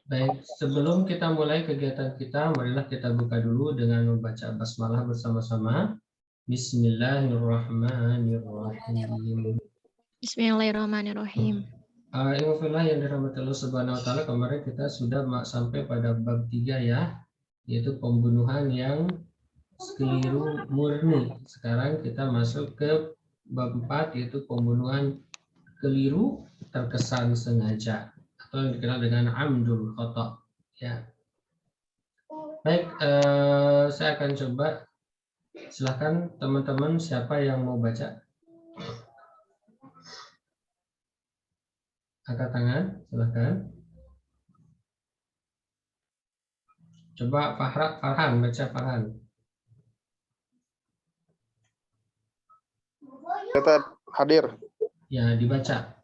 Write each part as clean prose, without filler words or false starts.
Baik, sebelum kita mulai kegiatan kita, marilah kita buka dulu dengan membaca basmalah bersama-sama. Bismillahirrahmanirrahim. Bismillahirrahmanirrahim. Ilmuillah yang dirahmati Allah Subhanahu wa taala, kemarin kita sudah sampai pada bab 3 ya, yaitu pembunuhan yang keliru murni. Sekarang kita masuk ke bab 4 yaitu pembunuhan keliru terkesan sengaja atau yang dikenal dengan amdul khata. Ya. Baik, saya akan coba. Silahkan teman-teman, siapa yang mau baca? Angkat tangan, silahkan. Coba Farhan, baca Farhan. Kita hadir. Ya, dibaca.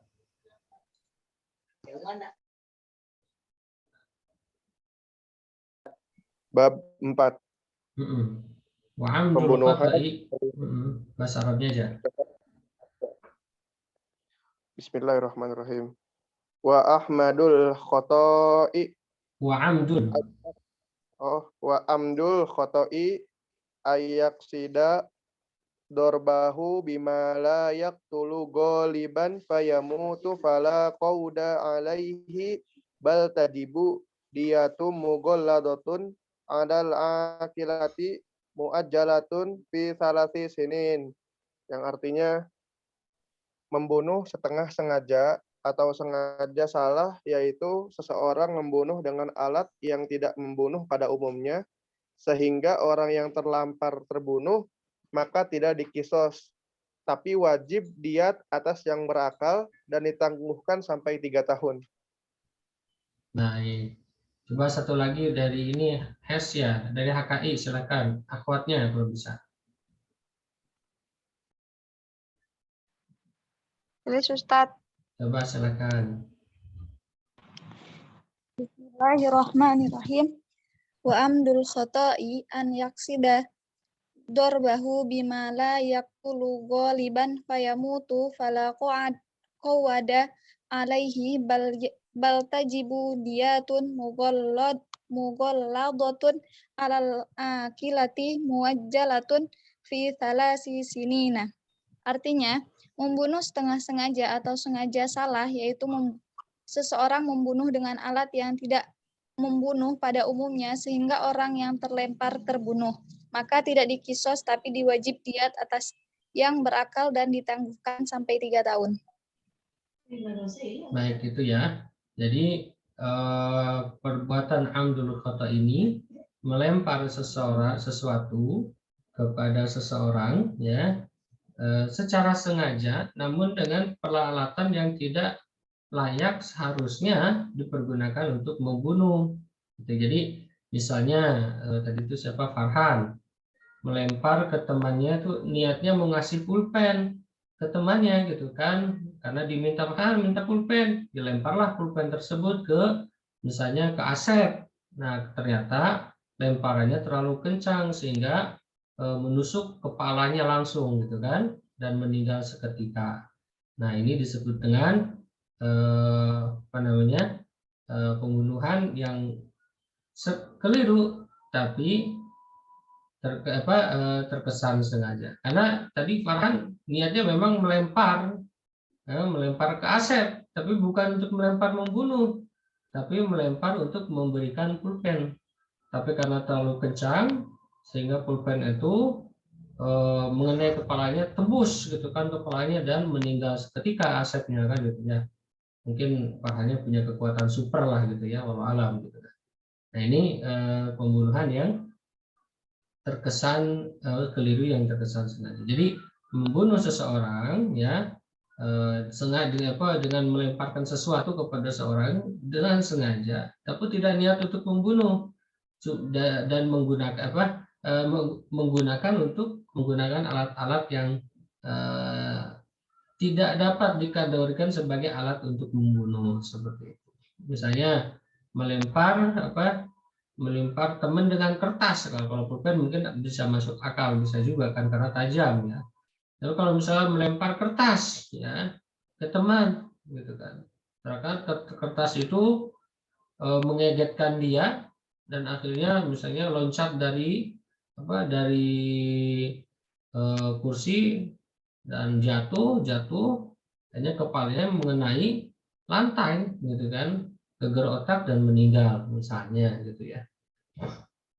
Bab 4. Wa amdul Pembunuhan. khata'i. Bahasa Arabnya aja. Bismillahirrahmanirrahim. Wa ahmadul khoto'i. Wa amdul. Wa amdul khoto'i ayaksida dorbahu bima la yaqtulu goliban fayamutu fala qawda alaihi bal tadibu diyatum mughalladatun adal akilati muajjalatun fi salasi sinin, yang artinya membunuh setengah sengaja atau sengaja salah, yaitu seseorang membunuh dengan alat yang tidak membunuh pada umumnya, sehingga orang yang terlampar terbunuh maka tidak dikisos, tapi wajib diat atas yang berakal dan ditangguhkan sampai 3 tahun. Baik. Coba satu lagi dari ini, Hes ya, dari HKI, silakan. Akhwatnya kalau bisa. Tulis Ustadz. Coba silakan. Bismillahirrahmanirrahim. Wa amdul khoto'i an yaksida dorbahu bima la yaqtulu ghaliban fayamutu fala qawada alaihi bal tajibu diyatun mughalladatun alal akilati muajjalatun fi thalasi sinina. Artinya, membunuh setengah sengaja atau sengaja salah, yaitu seseorang membunuh dengan alat yang tidak membunuh pada umumnya sehingga orang yang terlempar terbunuh, maka tidak dikisos tapi diwajib diat atas yang berakal dan ditangguhkan sampai 3 tahun. Baik, itu ya. Jadi perbuatan amdul khata ini melempar sesuatu kepada seseorang ya secara sengaja, namun dengan peralatan yang tidak layak seharusnya dipergunakan untuk membunuh. Jadi misalnya tadi itu siapa, Farhan melempar ke temannya tuh niatnya mau ngasih pulpen ke temannya gitu kan, karena diminta minta pulpen, dilemparlah pulpen tersebut ke misalnya ke Asep. Nah ternyata lemparannya terlalu kencang sehingga menusuk kepalanya langsung gitu kan dan meninggal seketika. Nah ini disebut dengan pembunuhan yang keliru tapi terkesan sengaja. Karena tadi Farhan niatnya memang melempar ke Asep, tapi bukan untuk melempar membunuh, tapi melempar untuk memberikan pulpen. Tapi karena terlalu kencang sehingga pulpen itu mengenai kepalanya, tembus gitu kan kepalanya dan meninggal seketika Asepnya kan gitu ya. Mungkin Farhannya punya kekuatan super lah gitu ya, walau alam gitu. Nah ini pembunuhan yang terkesan keliru yang terkesan sengaja. Jadi membunuh seseorang ya sengaja dengan melemparkan sesuatu kepada seorang dengan sengaja, tapi tidak niat untuk membunuh dan menggunakan alat-alat yang tidak dapat dikategorikan sebagai alat untuk membunuh seperti itu. Misalnya melempar teman dengan kertas. Kalau pulpen mungkin bisa masuk akal, bisa juga kan karena tajam ya. Lalu kalau misalnya melempar kertas ya ke teman gitu kan, karena kertas itu mengegetkan dia dan akhirnya misalnya loncat dari kursi dan jatuh, hanya kepalanya mengenai lantai, gitu kan, geger otak dan meninggal misalnya, gitu ya,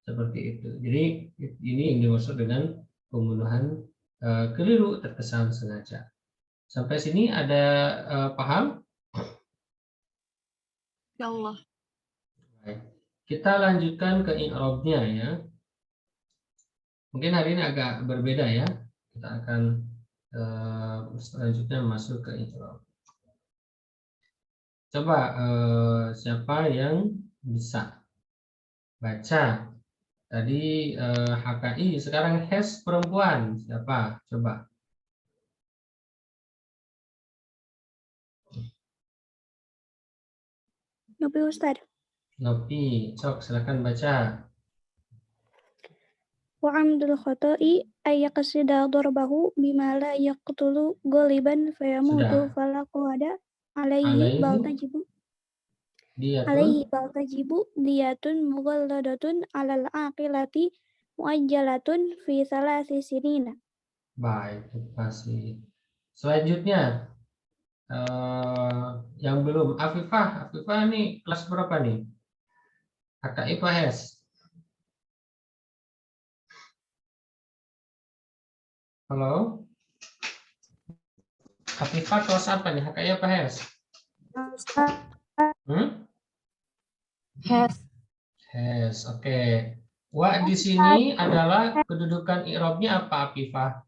seperti itu. Jadi ini yang dimaksud dengan pembunuhan keliru terkesan sengaja. Sampai sini ada paham? Ya Allah. Baik. Kita lanjutkan ke i'rabnya ya. Mungkin hari ini agak berbeda ya. Kita akan selanjutnya masuk ke i'rab. Coba siapa yang bisa baca? Tadi HKI, sekarang has perempuan. Siapa? Coba. Nopi Ustaz. Nopi, sok silakan baca. Wa amdul khoto'i ayyaqsida darbahu bima la yaqtulu ghaliban fayamutu Sudah. falaqada alaihi Dia baltajibu diyatun mughalladatun alal aqilati muajjalatun fi salasi sinina. baik, terima kasih. Selanjutnya yang belum, Afifah nih kelas berapa nih? HKI Pak Hes? Halo? Afifah kelas apa nih? HKI apa Hes? Hes, oke. Wa di sini adalah kedudukan i'rabnya apa, Afifah?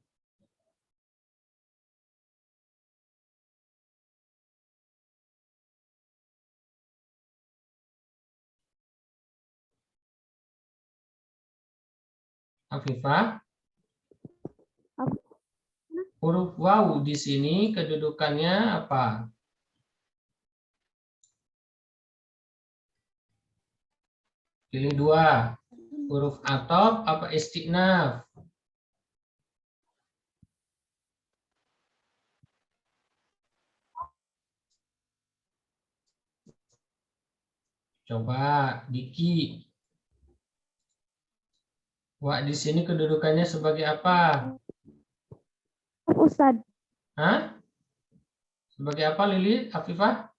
Afifah? Huruf waw di sini kedudukannya apa? Pilih dua. Huruf atop apa istiqnaf? Coba Diki. Wa di sini kedudukannya sebagai apa? Ustaz. Hah? Sebagai apa Lili? Afifah?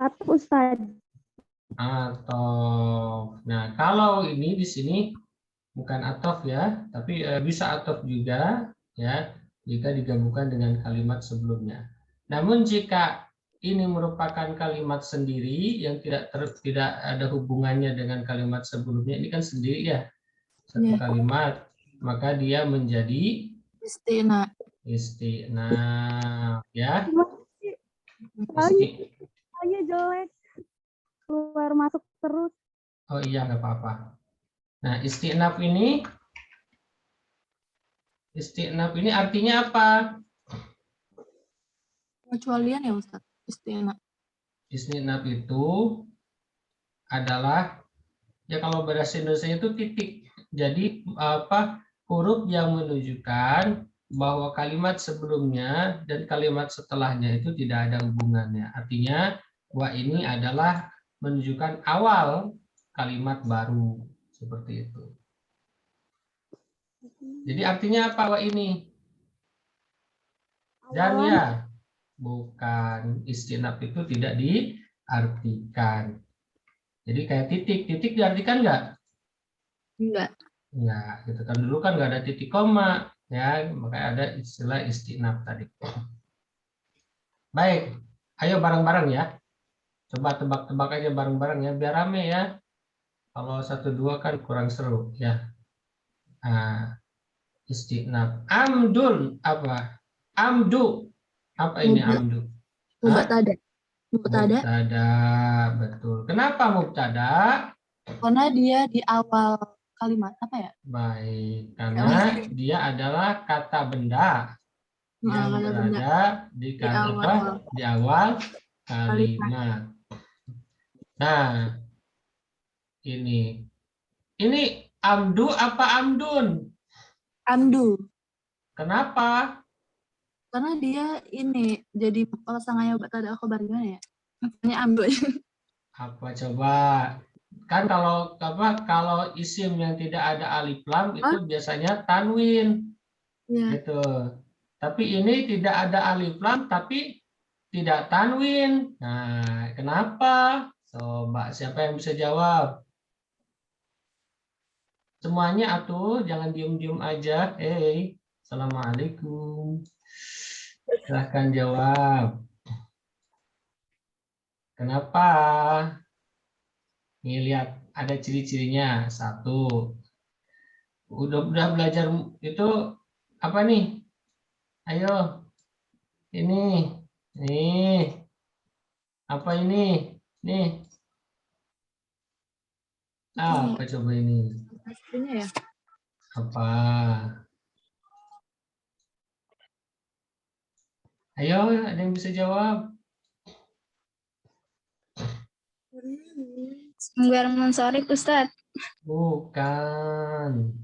Atau Ustaz. Atof. Nah, kalau ini di sini bukan atof ya, tapi bisa atof juga ya jika digabungkan dengan kalimat sebelumnya. Namun jika ini merupakan kalimat sendiri yang tidak ada hubungannya dengan kalimat sebelumnya, ini kan sendiri ya satu kalimat, maka dia menjadi isti'naf ya. Soalnya jelek, keluar masuk terus. Oh iya, nggak apa-apa. Nah, isti'naf ini artinya apa? Pengecualian ya Ustaz. Isti'naf. Isti'naf itu adalah ya kalau bahasa Indonesia itu titik. Jadi huruf yang menunjukkan bahwa kalimat sebelumnya dan kalimat setelahnya itu tidak ada hubungannya. Artinya wa ini adalah menunjukkan awal kalimat baru seperti itu. Jadi artinya apa wa ini? Dan ya, bukan, isti'naf itu tidak diartikan. Jadi kayak titik diartikan nggak? Enggak. Enggak, gitu kan dulu kan nggak ada titik koma, ya, makanya ada istilah isti'naf tadi. Baik, ayo bareng-bareng ya. Coba tebak-tebak aja bareng-bareng ya, biar rame ya. Kalau 1-2 kan kurang seru ya. Nah, isti'naf. Amdun apa? Amdu. Apa ini amdu? Mubtada. Mubtada, betul. Kenapa mubtada? Karena dia di awal kalimat apa ya? Baik, karena dia adalah kata benda yang berada di awal kalimat. Nah, ini amdu apa amdun? Amdu. Kenapa? Karena dia ini jadi pasangannya tada khobar gimana ya? Makanya ambil aja. Apa coba? Kan kalau isim yang tidak ada alif lam itu biasanya tanwin Iya. gitu. Tapi ini tidak ada alif lam tapi tidak tanwin. Nah, kenapa? Coba siapa yang bisa jawab? Semuanya atuh, jangan diem-diem aja. Assalamualaikum. Silahkan jawab. Kenapa? Nih lihat, ada ciri-cirinya. Satu. Udah belajar itu apa nih? Ayo. Ini. Nih. Apa ini? Nih. Apa coba ini? Pastinya ya. Apa? Ayo, ada yang bisa jawab? Sumber mensorik, Ustaz. Bukan.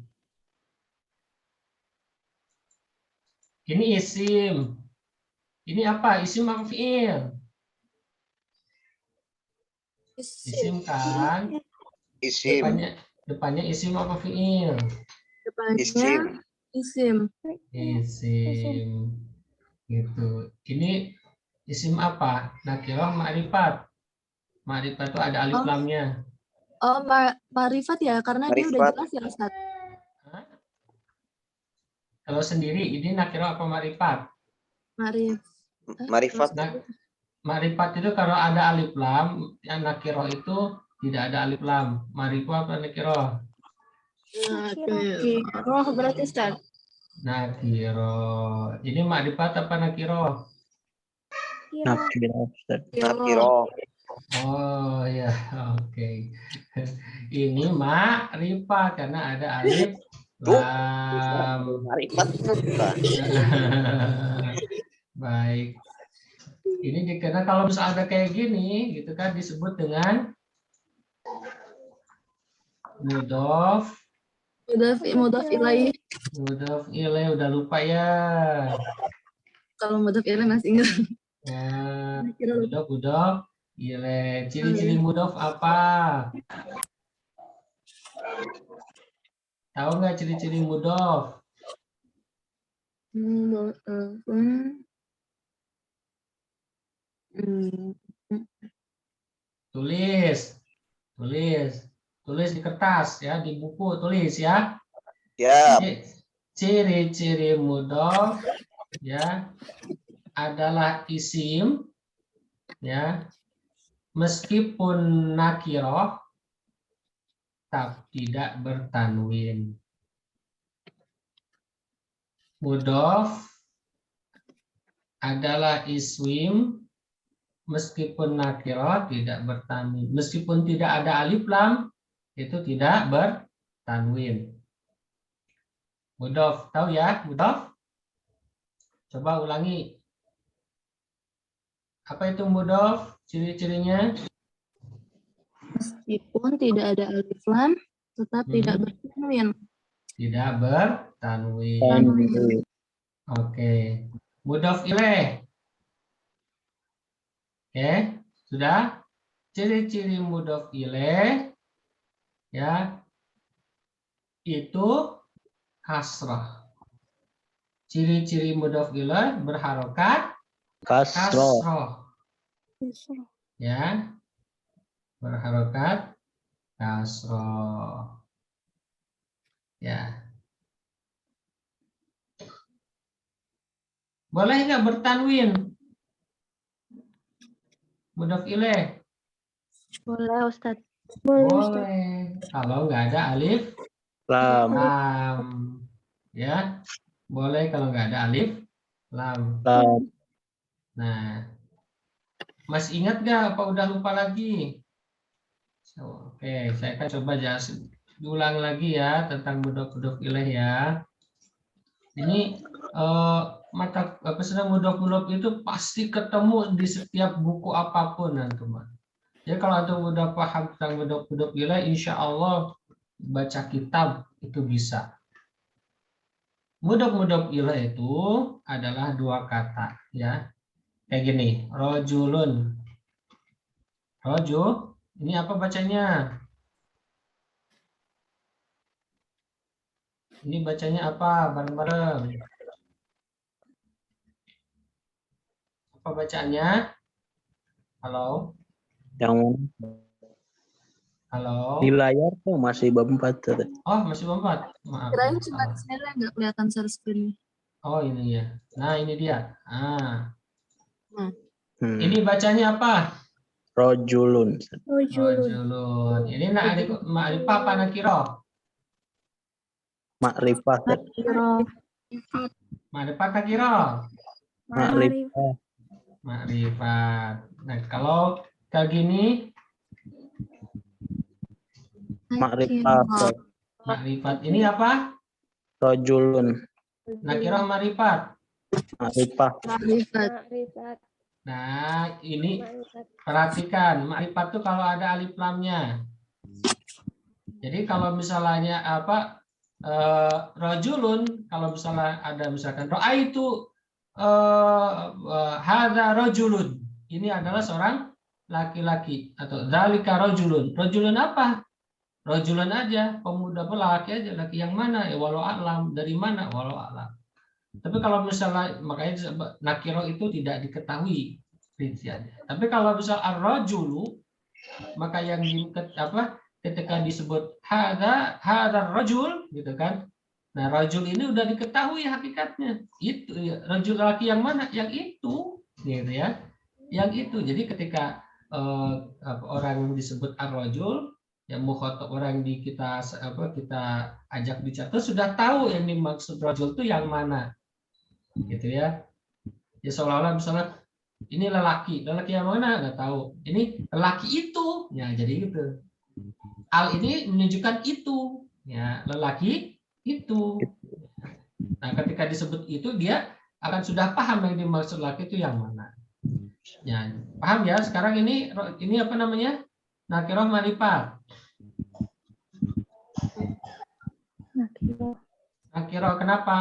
Ini isim. Ini apa? Isim apa fi'il? Isim kan? Isim. Depannya isim apa fi'il? Depannya Isim. isim. Isim. Gitu. Ini isim apa? Nakirah, ma'rifat. Ma'rifat itu ada alif lamnya. Oh, marifat ya, karena dia udah Marifat. jelas ya, Ustaz. Hah? Kalau sendiri ini nakirah apa ma'rifat? Marifat. Ma'rifat itu kalau ada alif lam, yang nakirah itu tidak ada alif lam. Ma'rifat apa nakirah? Roh berarti, Ustaz. Nakirah. Ini ma'rifat apa nakirah? Nakiro. Oh ya, oke. Ini ma'rifat karena ada alif lam. Marifat bukan. Baik. Ini karena kalau misalnya ada kayak gini, gitu kan disebut dengan mudhof. Mudhof ilaih. Mudhof ilaih, udah lupa ya. Kalau mudhof ilaih masih ingat. Ya, mudhof ilaih. Ciri-ciri mudhof apa? Tahu nggak ciri-ciri mudhof? Tulis di kertas ya, di buku tulis ya. Ya. Ciri-ciri mudhof ya adalah isim ya, meskipun nakirah tapi tidak bertanwin. Mudhof adalah isim meskipun nakirah tidak bertanwin. Meskipun tidak ada alif lam itu tidak bertanwin. Mudhof, tahu ya mudhof? Coba ulangi. Apa itu mudhof? Ciri-cirinya? Meskipun tidak ada alif lam, tetap tidak bertanwin. Tidak bertanwin. Oke. Mudhof ilaih. Oke, sudah? Ciri-ciri mudhof ilaih ya itu kasrah. Ciri-ciri mudhof ilaih berharokat kasrah. Ya. Berharokat kasrah. Ya. Boleh nggak bertanwin? Mudhof ilaih? Boleh, Ustaz. Boleh. Kalau nggak ada alif Lam. lam. Ya. Boleh kalau nggak ada alif lam. Nah. Masih ingat nggak apa udah lupa lagi? Oke, saya akan coba ulang lagi ya tentang mudhof ilaih ya. Ini mata mudhof itu pasti ketemu di setiap buku apapun antum. Jadi kalau antum udah paham tentang mudhof ilaih, insya Allah baca kitab itu bisa. Mudhof ilaih itu adalah dua kata, ya. Kayak gini, rojulun. Rojo, ini apa bacanya? Ini bacanya apa? Bareng-bareng. Apa bacaannya? Halo? Yang Halo? di layar tuh masih bab 4 tuh. Oh, masih 4. Maaf. Kirain cuma salah. di sini nggak kelihatan share screen. Oh, ini ya. Nah, ini dia. Ini Hmm. bacanya apa? Rojulun. Rojulun. Rojulun. Ini ma'rifah apa nakiro? Makrifah. Nakiro. Ma'rifah nakiro? Makrifah. Ma'rifat. Nah, kalau kayak gini, Makrifah. ma'rifat ini apa? Rojulun. Nakiro ma'rifat. Makrifah. Ma'rifat. Nah, ini perhatikan, ma'rifat itu kalau ada alif lamnya. Jadi kalau misalnya apa rojulun, kalau misalnya ada misalkan roa itu hadza rojulun. Ini adalah seorang laki-laki atau dzalika rojulun. Rojulun apa? Rojulun aja, pemuda laki aja, laki yang mana? Ya walau alam, dari mana? Walau alam. Tapi kalau misalnya makanya nakiro itu tidak diketahui rinciannya. Tapi kalau misal ar-rajulu, maka yang ketika disebut hadza rajul gitu kan. Nah, rajul ini udah diketahui hakikatnya. Itu ya, rajul laki yang mana? Yang itu, gitu ya. Yang itu. Jadi ketika orang disebut ar-rajul, yang mukhatab orang di kita ajak bicara itu sudah tahu yang dimaksud rajul itu yang mana. Gitu ya. Ya seolah-olah misalnya ini lelaki yang mana nggak tahu. Ini lelaki itu, ya jadi gitu. Al ini menunjukkan itu, ya lelaki itu. Nah, ketika disebut itu dia akan sudah paham yang dimaksud lelaki itu yang mana. Ya, paham ya? Sekarang ini apa namanya? Nakirah ma'rifat. Nakirah kenapa?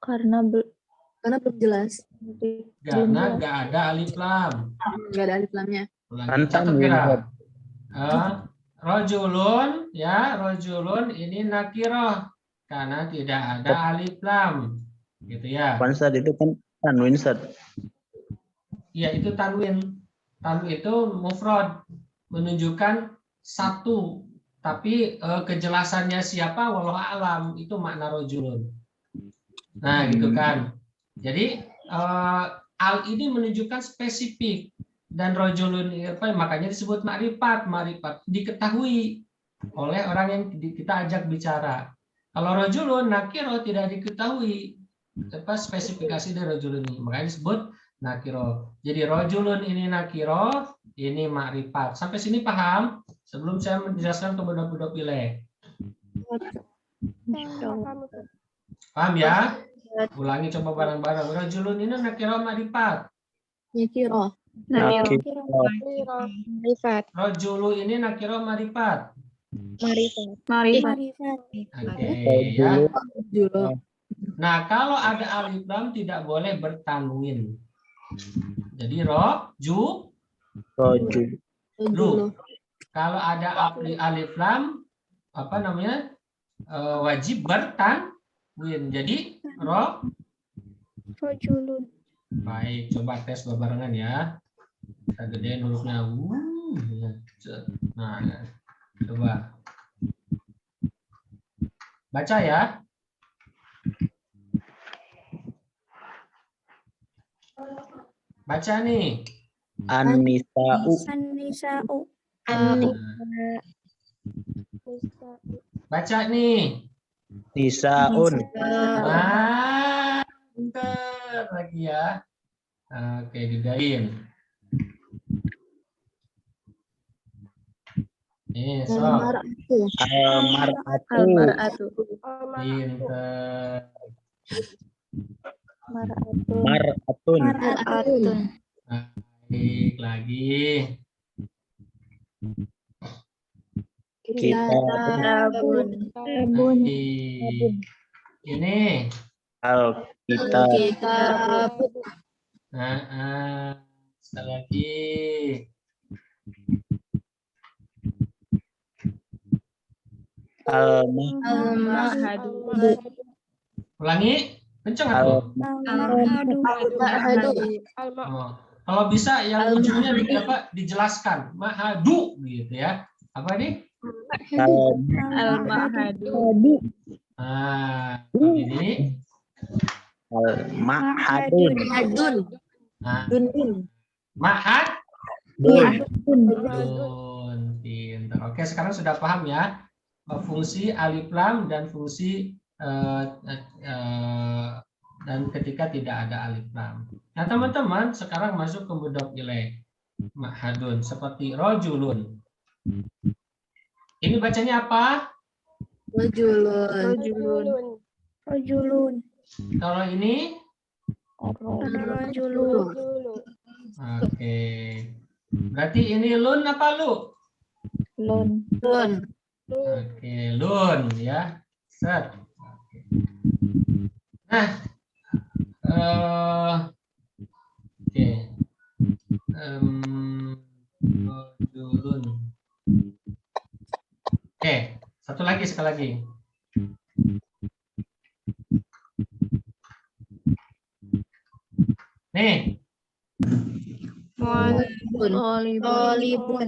Karena belum jelas. Karena nggak ada alif lam. Nggak ada alif lamnya. Catat kira. Rojulun, ya rojulun ini nakiroh karena tidak ada alif lam, gitu ya. Pansad itu kan tanwin sad. Iya itu tanwin. Tanwin itu mufrad, menunjukkan satu, tapi kejelasannya siapa wallahu alam, itu makna rojulun. Nah gitu kan. Jadi al ini menunjukkan spesifik. Dan rojulun makanya disebut ma'rifat. Ma'rifat diketahui oleh orang yang kita ajak bicara. Kalau rojulun nakiro tidak diketahui spesifikasi dari rojulun ini, makanya disebut nakiro. Jadi rojulun ini nakiro, ini ma'rifat. Sampai sini paham? Sebelum saya menjelaskan ke budak-budak pilih. Paham ya? Ulangi coba bareng-bareng. Rojulun ini nakiro ma'rifat. Nakiro. Marifat. Rojulu ini nakiro ma'rifat. Marifat. Oke, ya. Nah, kalau ada alif lam tidak boleh bertanwin. Jadi roju. Kalau ada alif lam apa namanya? Wajib bertanwin. Jadi Rojulun. Baik, coba tes barengan ya. Kita gedein hurufnya. Nah, coba. Baca ya. Baca nih. An-nisa'u. Baca nih. Nisaun. Pinter lagi ya. Oke, didain. Nih, so. Al-mar'atu. Pinter. Mar'atun. Baik, lagi. Kitabun. Ini. Alkitab. Sekali lagi. Al-Mahadu. Ulangi, kenceng aku. Al-Mahadu. Oh. Kalau bisa yang ujungnya dijelaskan, mahadu gitu ya. Apa nih? Al-Mahadu. Nah, ini Al-Mahadun. Ma'ad. Pintar. Oke, sekarang sudah paham ya fungsi alif lam dan fungsi dan ketika tidak ada alif lam. Nah, teman-teman, sekarang masuk ke mudhof ilaih. Ma'hadun seperti rojulun. Ini bacanya apa? Rojulun. Kalau ini? Rajulun. Oke. Berarti ini lun apa lu? Lun. Oke, lun ya. Set. Oke. Nah, oke. Rojulun. Oke, satu lagi sekali lagi. Nih. Tolibun. Tolibu.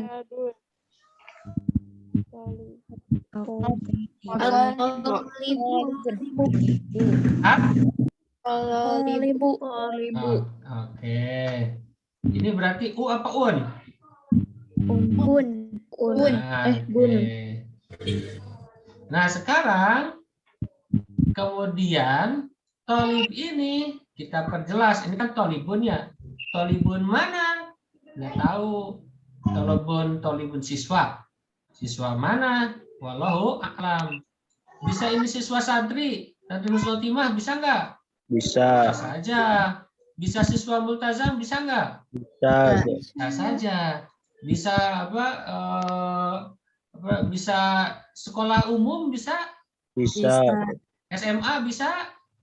Oke. Ini berarti u apa un? Bun. Oke. Nah, sekarang kemudian tolib ini kita perjelas. Ini kan tolibun ya. Tolibun mana? Nggak tahu. Tolibun siswa. Siswa mana? Wallahu a'lam. Bisa ini siswa santri. Santri muslimah bisa nggak? Bisa. Bisa aja. Bisa siswa multazam bisa nggak? Bisa. Bisa saja. Bisa bisa sekolah umum bisa? Bisa. SMA bisa?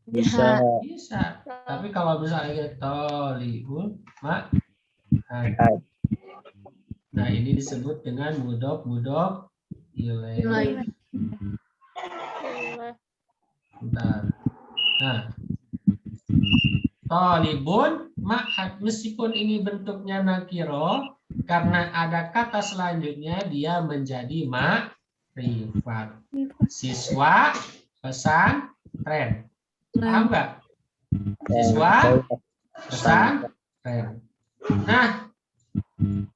Bisa. Bisa. Tapi kalau misalnya tolibun, nah ini disebut dengan mudhof ilaih. Bentar. Nah, tolibun ma'had, meskipun ini bentuknya nakiro, karena ada kata selanjutnya dia menjadi ma'rifat. Siswa pesantren. Paham nggak? Siswa pesantren. Nah,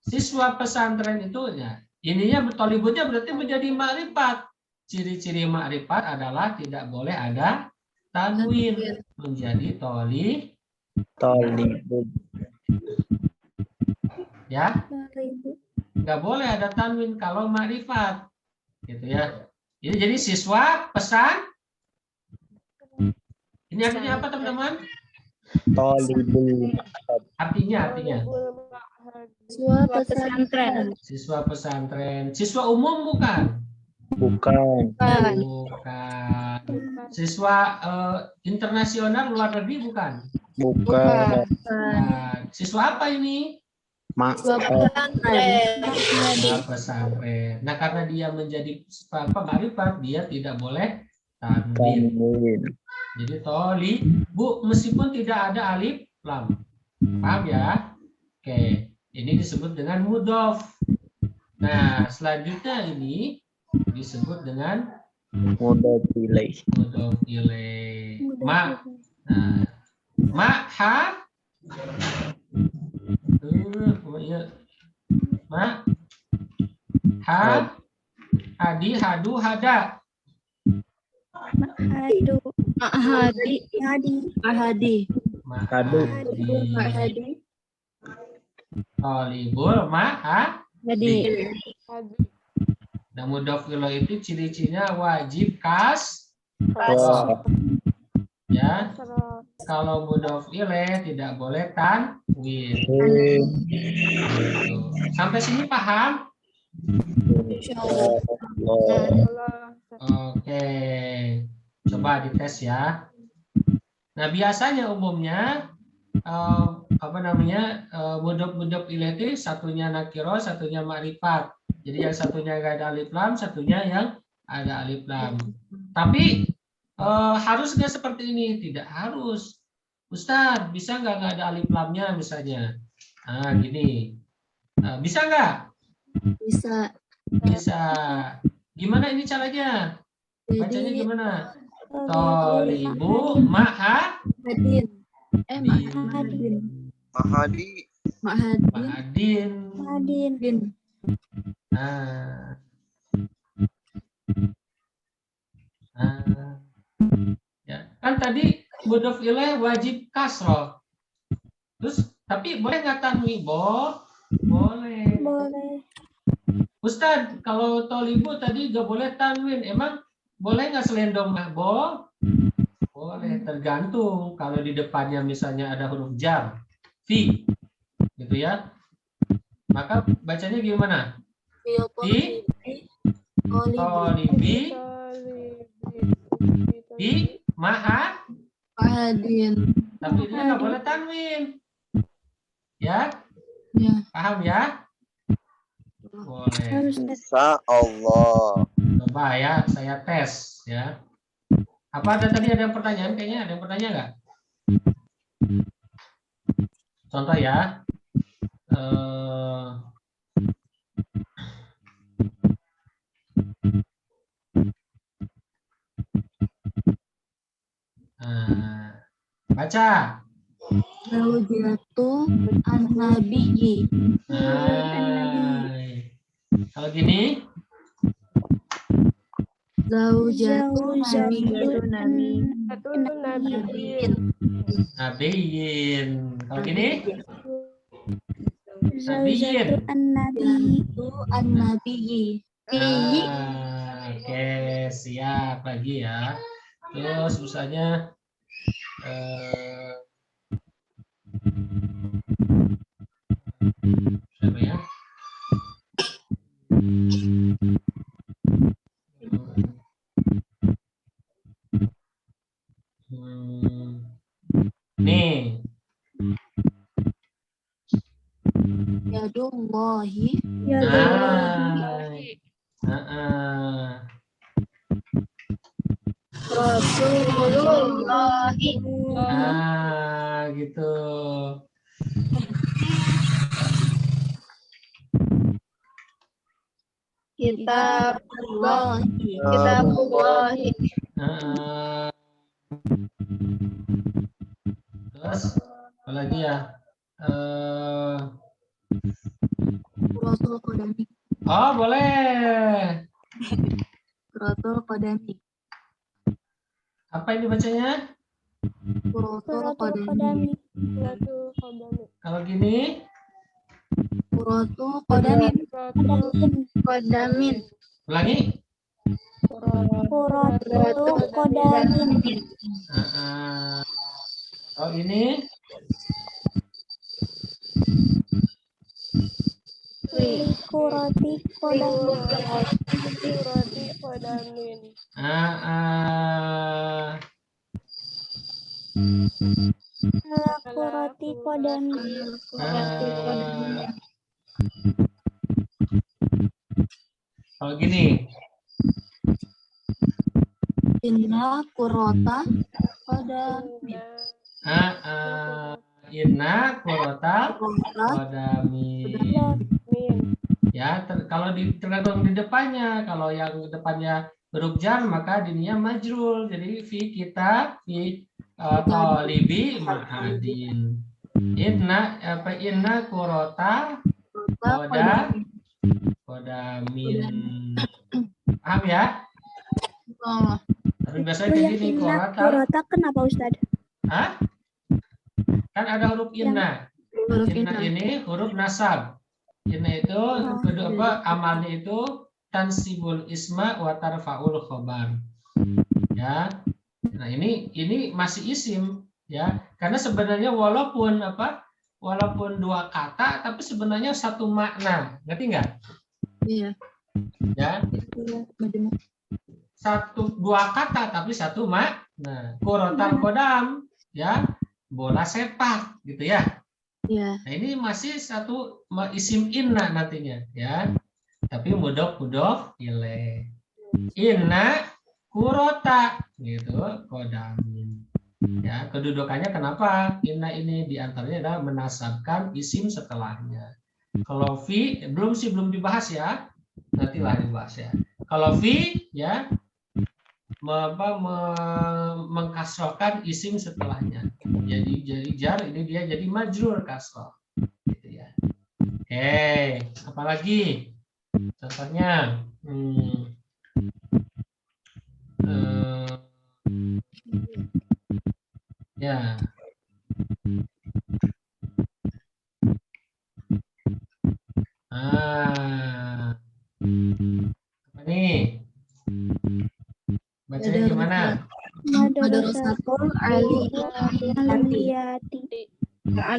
siswa pesantren itu ya, ininya tolibunnya berarti menjadi ma'rifat. Ciri-ciri ma'rifat adalah tidak boleh ada tanwin, menjadi Tolibun. ya, Tolibu. nggak boleh ada tanwin kalau ma'rifat, gitu ya. Ini jadi siswa pesan. Ini artinya apa teman-teman? Tolibul. Artinya. Siswa pesantren. Siswa pesantren. Siswa umum bukan? Bukan. Bukan. Siswa internasional luar negeri bukan? Bukan. Nah, siswa apa ini? Pesantren. Nah, karena dia menjadi ma'rifat, dia tidak boleh tanwin. Jadi tolibu meskipun tidak ada alif lam. Paham ya? Oke, ini disebut dengan mudhof. Nah, selanjutnya ini disebut dengan Mudhof ilaih. mudhof ilaih. Ma'ha. Hadi, hadu, hada. Mahadi. Tolibul ma'hadi. Nah, mudhof ilaih itu ciri-cirinya wajib kasroh. Ya. Kalau mudhof ilaih tidak boleh tanwin. Sampai sini paham? Oke. Coba dites ya. Nah, biasanya umumnya mudhof ilaih itu satunya nakiro, satunya ma'rifat. Jadi yang satunya nggak ada alif lam, satunya yang ada alif lam. Tapi harus nggak seperti ini? Tidak harus. Ustadz, bisa nggak ada alif lamnya misalnya? Nah, gini. Bisa nggak? Bisa. Bisa. Gimana ini caranya? Bacanya Jadi gimana? Tolibu maha Mahadin. Mahadin. Mahadin. Mahadin. Adin. Nah. Ya, kan tadi mudhof ilaih wajib kasroh. Terus tapi boleh nggak tanwin? Boleh. Boleh. Ustadz, kalau tolibu tadi nggak boleh tanwin. Emang boleh nggak selendong? Boleh, tergantung. Kalau di depannya misalnya ada huruf jar, fi, gitu ya. Maka bacanya gimana? Fi, tolibi, fi, Mahadin. tapi dia nggak boleh tanwin. Ya, Ya. paham ya? Boleh. Insya Allah. Coba ya, saya tes ya. Apa ada tadi ada yang pertanyaan? Kayaknya ada yang bertanya nggak? Contoh ya. Baca. Zaujatu an-nabiyyi. Kalau gini? Zaujatu Nabiyin. Kalau gini? Zaujatu an-nabi. an-nabiyyi. Oke, siap lagi ya. Terus misalnya siapa ya? Nih. Yadullahi. Rasulullahi. Gitu. Kitabullahi. Terus apa lagi ya? Rasul Qadami. Oh, boleh. Rasul Qadami. Apa ini bacanya? Rasul Qadami. Qadami. Kalau gini? Rasul Qadami. Qadamin. Ulangi. Quratu qadamin. Oh, ini? Qurati qadamin. Qurati qadamin. Kalau gini? Inna kurota qadami. Inna kurota qadamin. Ya, kalau tergantung di depannya. Kalau yang depannya huruf jar maka dininya majrul. Jadi fi kita fi tolibi mahadin. Inna kurota qadamin. Paham ya? Tapi biasanya kayak gini Kurata kenapa Ustaz? Hah? Kan ada huruf inna. Inna ini huruf nasab. Inna itu kedua amalnya itu tansibul isma wa tarfaul khobar. Ya. Nah, ini masih isim ya. Karena sebenarnya walaupun dua kata tapi sebenarnya satu makna. Ngerti nggak? Iya. Ya. dua kata tapi satu makna. Kurotal kodam, ya, bola sepak, gitu ya. Iya. Nah, ini masih satu isim inna nantinya, ya. Tapi mudof ilaih. Inna kurota, gitu, kodamin. Ya, kedudukannya kenapa? Inna ini diantaranya adalah menasabkan isim setelahnya. Kalau fi belum dibahas ya, nantilah dibahas ya. Kalau fi ya mengkasrohkan isim setelahnya. Jadi jar ini dia jadi majrur kasroh, gitu ya. Oke, apalagi contohnya? Ya. Apa nih? Bacanya gimana? Madrasatul aliyati.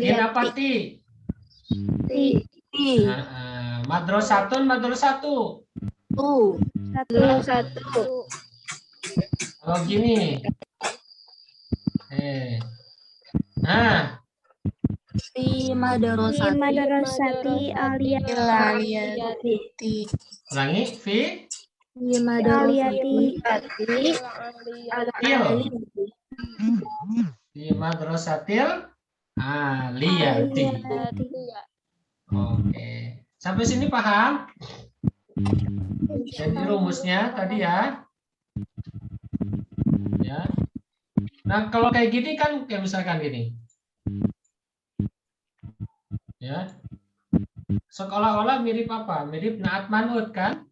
In apa ti? Madrasatun. Satu. Kalau gini. Fi madrasati aliyati. Ulangi, fi aliyati. Fi madrasatil aliyati. Oke. Sampai sini paham? Jadi rumusnya tadi ya. Ya. Nah, kalau kayak gini kan kayak misalkan gini. Ya. Seolah-olah mirip apa? Mirip naat manut kan?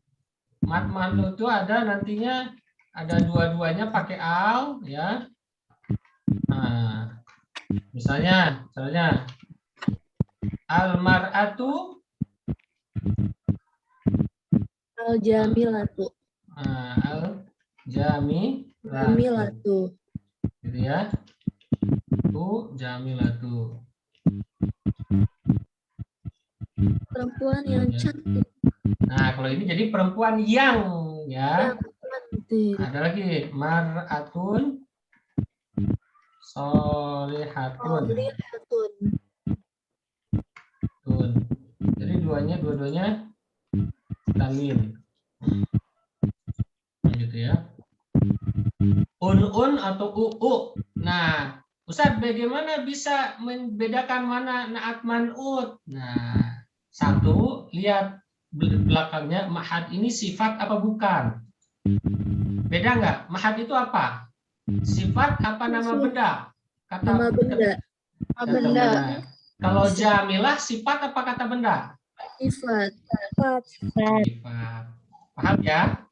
Naat manut itu ada nantinya ada dua-duanya pakai al ya. Nah, misalnya al-mar'atu Al-jamilatu. Al-jamilatu. Gitu ya. Jamilatu. Perempuan yang cantik. Nah, kalau ini jadi perempuan yang ya. Cantik. Ada lagi mar'atun solihatun. Jadi dua-duanya tanwin. Gitu ya. Un atau uu. Nah, Ustaz, bagaimana bisa membedakan mana naat man'ut? Nah, satu, lihat belakangnya mahad ini sifat apa bukan? Beda nggak? Mahad itu apa? Sifat apa nama benda? Nama benda. Benda. Kalau jamilah sifat apa kata benda? Sifat. Sifat. Paham ya?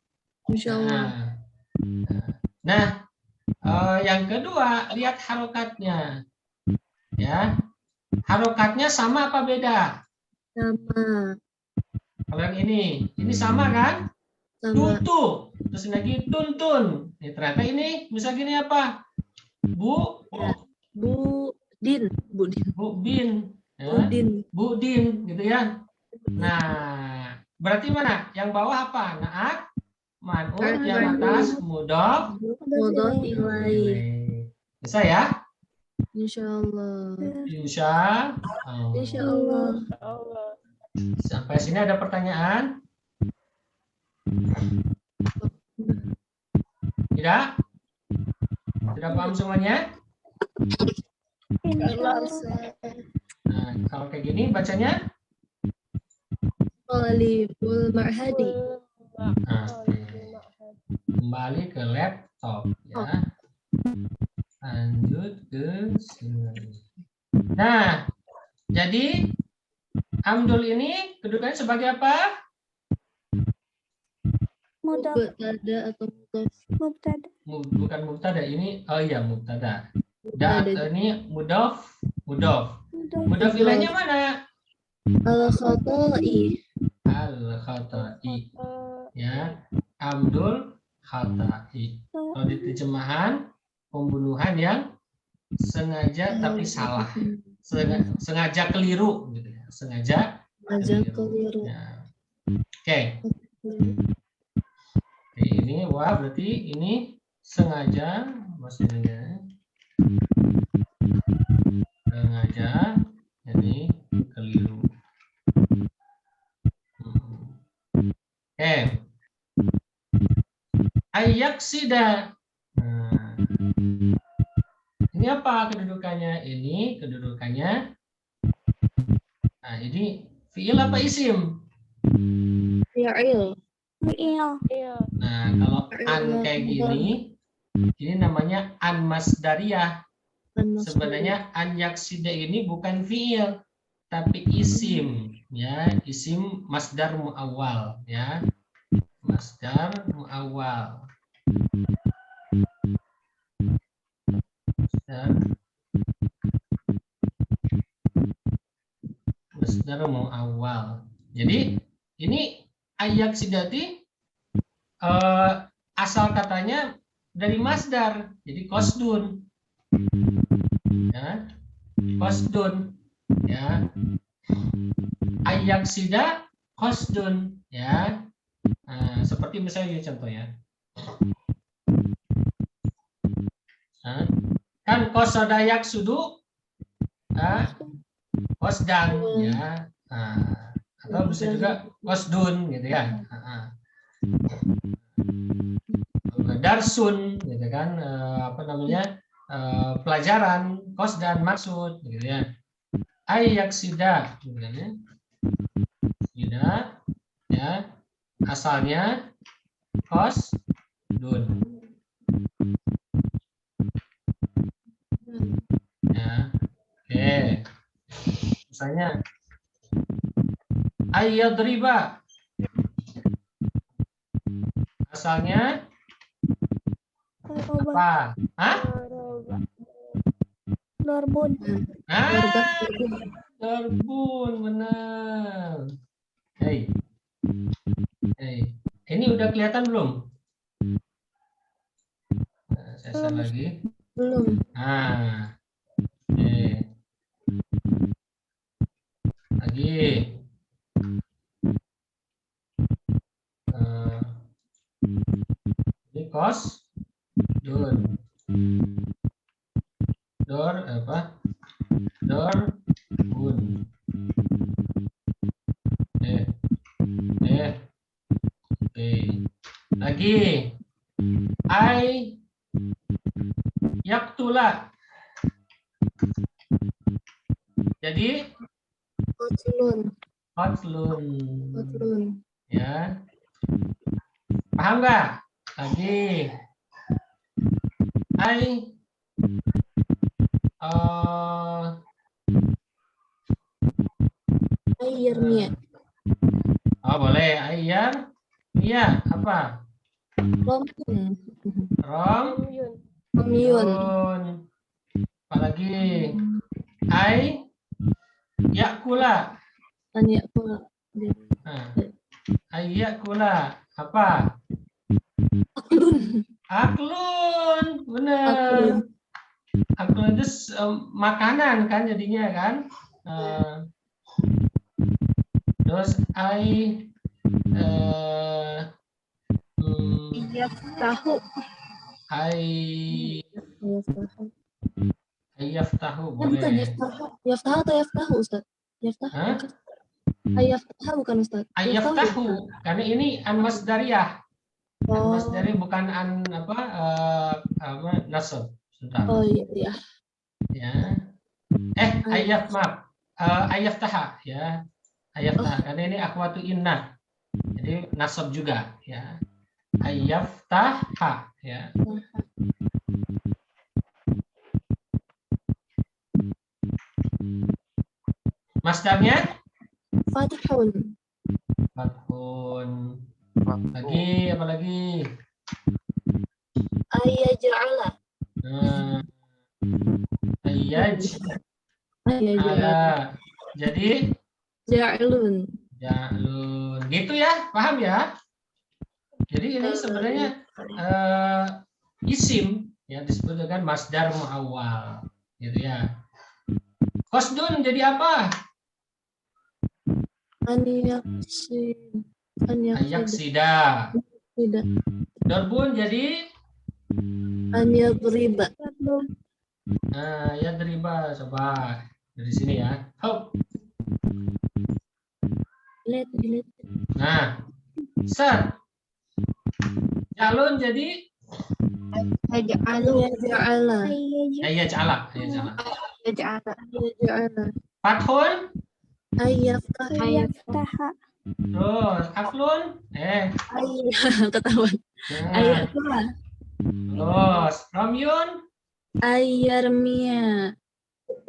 Insyaallah. Nah, yang kedua, lihat harokatnya. Ya. Harokatnya sama apa beda? Sama. Kalau yang ini sama kan? Sama. Tutu. Terus lagi tuntun. Ternyata ini bisa gini apa? Budin. Ya. Budin, gitu ya. Nah, berarti mana? Yang bawah apa? Naat man'ut, yang atas mudhof ilaih. Bisa ya? Insyaallah. Insyaallah. Sampai sini ada pertanyaan? Tidak? Tidak paham semuanya? Nah, kalau kayak gini bacanya? Aliful marhadi. Kembali ke laptop ya. Lanjut ke sini. Nah, jadi Amdul ini kedudukannya sebagai apa? Mubtada atau Mubtada. Bukan mubtada, ini mubtada. Ini mudhof. Mudhof ilaihnya mana? Al-khata'i. Ya, Amdul khata'i. Kalau di terjemahan pembunuhan yang sengaja tapi salah. Sengaja keliru gitu ya. Sengaja keliru. Ya. Oke. Ini wah berarti ini sengaja, maksudnya sengaja, jadi keliru. Oke. Ayaksida. Nah, ini apa kedudukannya? Ini kedudukannya. Nah, ini fiil apa isim? Fi'il. Fi'il. Nah, kalau an kayak gini, ini namanya an masdariyah. Sebenarnya an yaksida ini bukan fiil, tapi isim, ya, isim masdar muawwal, ya, masdar muawwal. Masdar muawwal. Jadi ini ayaksidati asal katanya dari masdar, jadi kosdun, ya, kosdun, ya, ayaksida kosdun, ya. Nah, seperti misalnya contoh ya. Nah, kan kosoda yaksudu, kosdan, ya. Nah, atau bisa juga kosdun, gitu ya. Darsun, gitu kan, apa namanya, pelajaran, kosdan maksud, gitu ya. Ayaksida, gitu kan ya. Tidak, ya, asalnya kosdun. Ya, oke. Misalnya ayadriba, asalnya apa? Hah? Dorbun. Dorbun, benar. Hei, ini udah kelihatan belum? Nah, saya share lagi. Belum. Nah, oke. Lagi. Ini kos dun. Dor apa? Dor bun. Oke. Lagi. Ai yaktula. Jadi Kotlun. kotlun. Ya. Paham nggak? Lagi. Ai Airnya. Oh, boleh. Ayar. Iya, apa? Romun. Romyun. Apalagi? Ai yakula. Yakula. Nah, ai yakula. Apa? Aklun. Aklun. Benar. Aklun itu makanan kan jadinya kan. Terus ai Tahu. Yaftahu Bukan boleh. Yaftahu atau Yaftahu, Ustaz? Yaftahu. Yaftahu bukan, Ustaz. Yaftahu. Karena ini an masdariyah. An masdari bukan an apa nasab. Sebentar. Oh iya. Ya. Maaf. Ayaftaha ya. Ayaftaha. Karena ini akhwatu inna. Jadi nasab juga ya. Ayaftaha ya. Masdarnya? Fathun. Fathun. Lagi apa lagi? Ayaj'ala. Ayaj'ala. Jadi Ja'lun. Ja'lun. Gitu ya, paham ya? Jadi ini sebenarnya isim ya, disebut dengan masdar muawwal gitu ya. Kosdun jadi apa? Ayaksida. Ayaksida. Darbun jadi An yadriba. ya deriba, coba dari sini ya. Hop. Delete. Nah, set. Jalun jadi Yaj'ala. ya cala. Yaj'ala. Fathun, Ayyaftaha. Ayaftaha. terus aklun, Ketahuan. nah, Ayyaftaha. terus romyun, Ayyarmiya.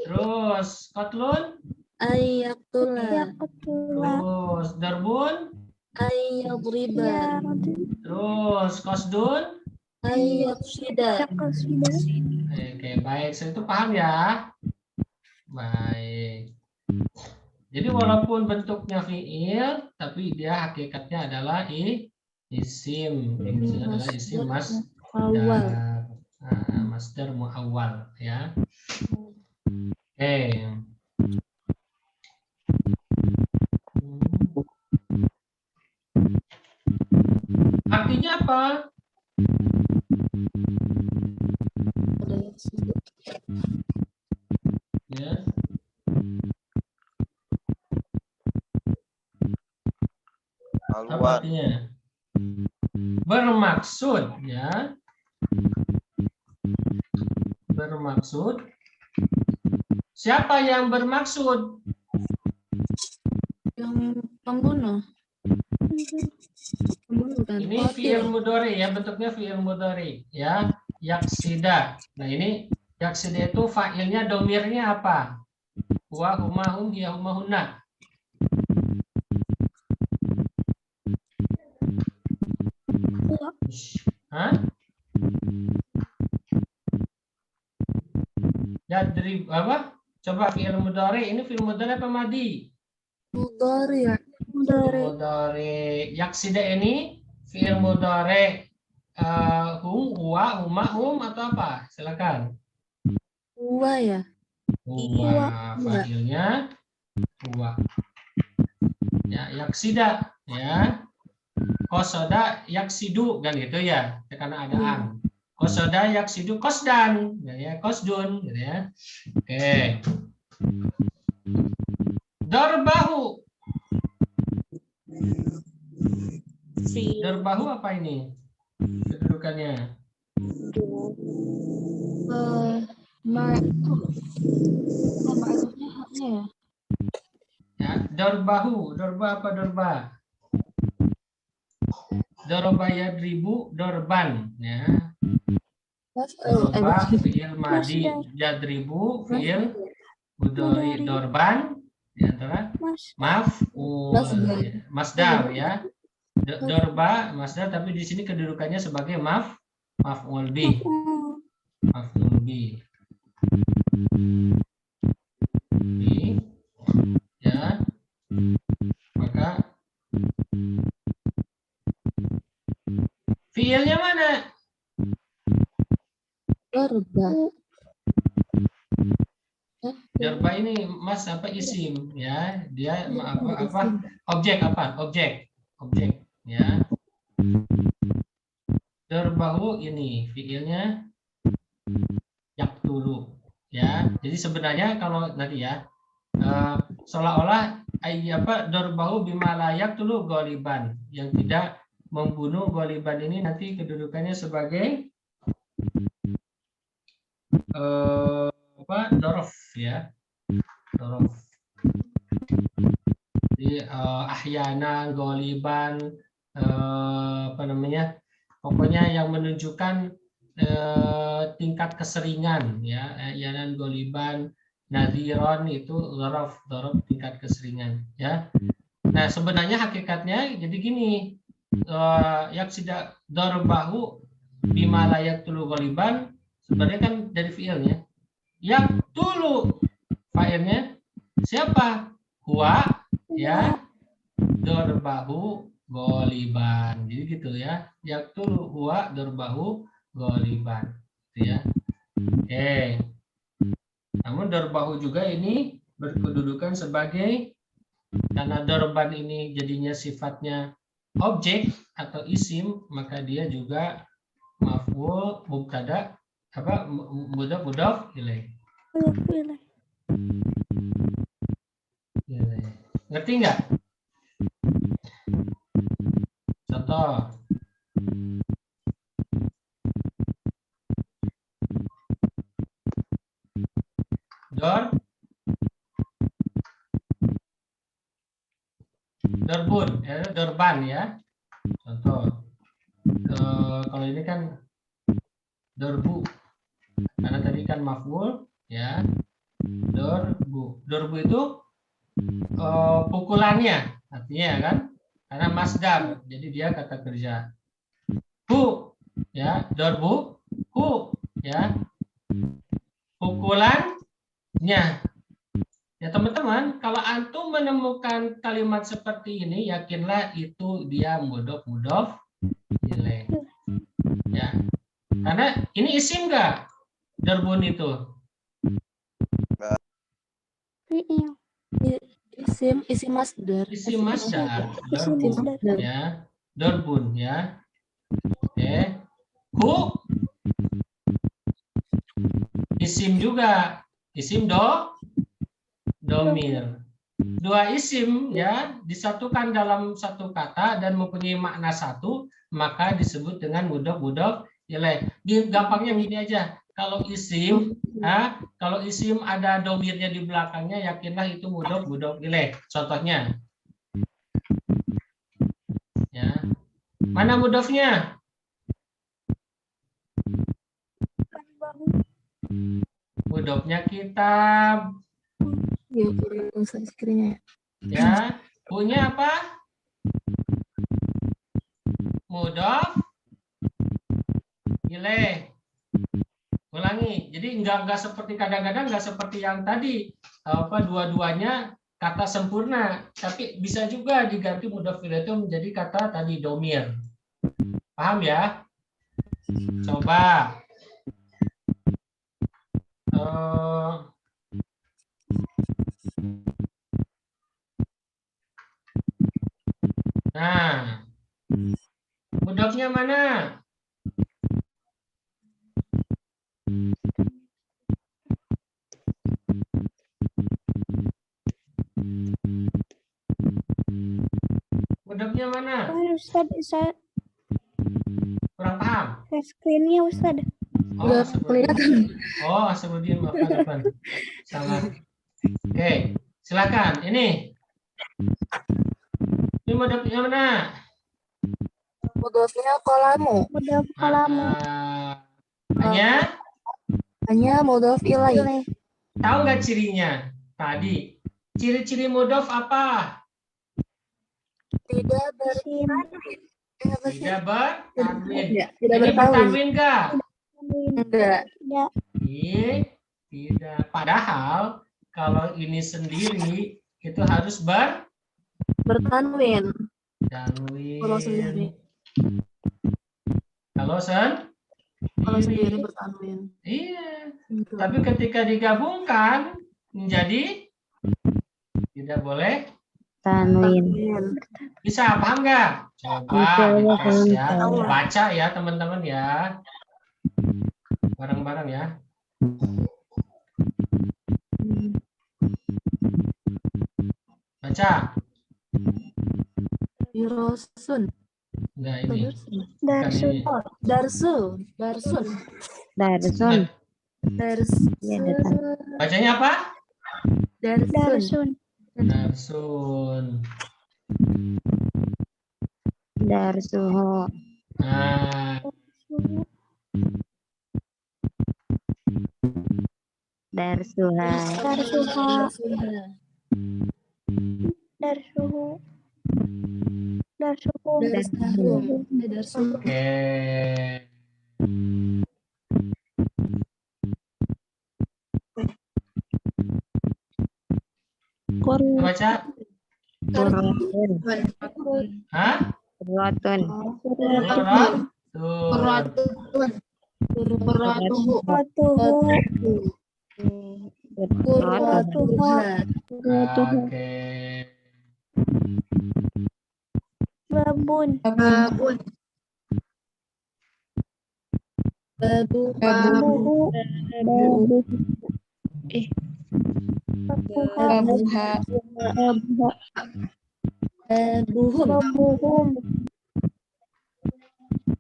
terus kotlun, Ayyaqtula. Yaqtula. terus darbun, Ayyadriba. terus kosdun. Ayyaqsida. Yaqsida. Oke, baik. So, itu paham ya? Baik. Jadi walaupun bentuknya fiil, tapi dia hakikatnya adalah isim. Ini adalah isim Awal. masdar muawwal ya. Oke. Artinya apa? Ya. Apa Alwan. artinya? Bermaksud ya. Bermaksud. Siapa yang bermaksud? Yang pembunuh. Pembunuh kan. Ini fi'il mudhari ya, bentuknya fi'il mudhari ya. Yaksida. Nah, ini yaksida itu fa'ilnya domirnya apa? Huwa, huma, hum, hiya, huma, hunna. Hah? Yadrib apa? Coba fi'il mudhari, ini fi'il mudhari apa madi? Mudhari. Fi'il mudhari. Yaksida ini fi'il mudhari hum, huwa, huma, hum atau apa? Silakan. Huwa ya. Huwa, fa'ilnya huwa. Ya, yaksida ya. Kosoda yaksidu kan gitu ya, karena ada an. Kosoda yaksidu kosdan, ya kosdun, gitu ya. Oke. Darbahu. Darbahu apa ini? Kedudukannya. Ma'rufnya haknya ya. Ya, darbahu, darba apa darba? Darba yadribu darban, ya. Darba fi'il madi, yadribu fi'il mudhari, darban di antara maf'ul, masdar ya. Darba masdar, tapi di sini kedudukannya sebagai maf'ul bih. Maf'ul bih. Ya. Maka fiilnya mana? Darba. Darba ini mas apa isim ya? Dia apa? Objek apa? Objek ya. Darbahu ini fiilnya yaktulu ya. Jadi sebenarnya kalau nanti ya seolah-olah darbahu bima la yaktulu ghaliban, yang tidak membunuh ghaliban ini nanti kedudukannya sebagai dorof ya, dorof. Jadi ahyana ghaliban pokoknya yang menunjukkan tingkat keseringan ya. Ahyanan ghaliban nadhiron itu dorof tingkat keseringan ya. Nah sebenarnya hakikatnya jadi gini, yaksida darbahu bima la yaktulu ghaliban sebenarnya kan dari fiilnya. Yaktulu fa'ilnya siapa? Huwa ya, darbahu ghaliban. Jadi gitu ya. Yaktulu huwa darbahu ghaliban. Gitu ya. Oke. Namun darbahu juga ini berkedudukan sebagai, karena darban ini jadinya sifatnya objek atau isim, maka dia juga maf'ul mubtada apa mudhof ilaih. Ngerti nggak? Contoh. Dorbun, dorban ya. Contoh. Kalau ini kan dorbu, karena tadi kan maf'ul ya. Dorbu itu pukulannya, artinya kan, karena masdar, jadi dia kata kerja. Hu ya, dorbu, hu ya, pukulannya. Ya teman-teman, kalau antum menemukan kalimat seperti ini, yakinlah itu dia mudhof ilaih. Ya, karena ini isim nggak? Darbun itu. Isim masdar. Isim masdar. Darbun ya. Darbun ya. Oke. Hu isim juga. Isim domir. Dua isim ya disatukan dalam satu kata dan mempunyai makna satu, maka disebut dengan mudhof ilaih. Gampangnya gini aja. Kalau isim ada domirnya di belakangnya, yakinlah itu mudhof ilaih. Contohnya. Ya. Mana mudhofnya? Mudhofnya kitab. Ya, screen-nya. Ya, punya apa? Mudhof ilaih. Ulangi. Jadi enggak seperti kadang-kadang enggak seperti yang tadi dua-duanya kata sempurna, tapi bisa juga diganti mudhof ilaih itu menjadi kata tadi domir. Paham ya? Coba. Nah, mudhofnya mana? Mudhofnya mana? Ustaz, saya Kurang paham? screen-nya Ustaz. Udah kelihatan. Asrudin, maafkan. Salah. Oke, silakan. Ini mudhofnya mana? Mudhofnya kolamu. Mudhof kalamu. Hanya mudhof ilaih. Tahu nggak cirinya? Tadi ciri-ciri mudhof apa? Tidak Tidak bertanwin. Tidak Ini bertanwin. bertanwin nggak? Enggak. Tidak. Padahal kalau ini sendiri itu harus Bertanwin. bertanwin. Kalau sendiri. Kalau sendiri bertanwin. Iya. Gitu. Tapi ketika digabungkan menjadi tidak boleh Tanwin. bisa, paham nggak? Coba dites ya, baca ya teman-teman ya, bareng-bareng ya. Baca. Yurosun. Enggak ini. Darsun. Darsun. Darsun. Ya, datang. Bacanya apa? Darsun. Darsun. Darsuho. Nah, Darsuha. Darsuhu. oke. Baca. Kurotun. Hah? Kurotun. Kuratuhu. Oke. Babu babun, babun, babuhu, babuh, babuha, Babuha. babuha, babuhum,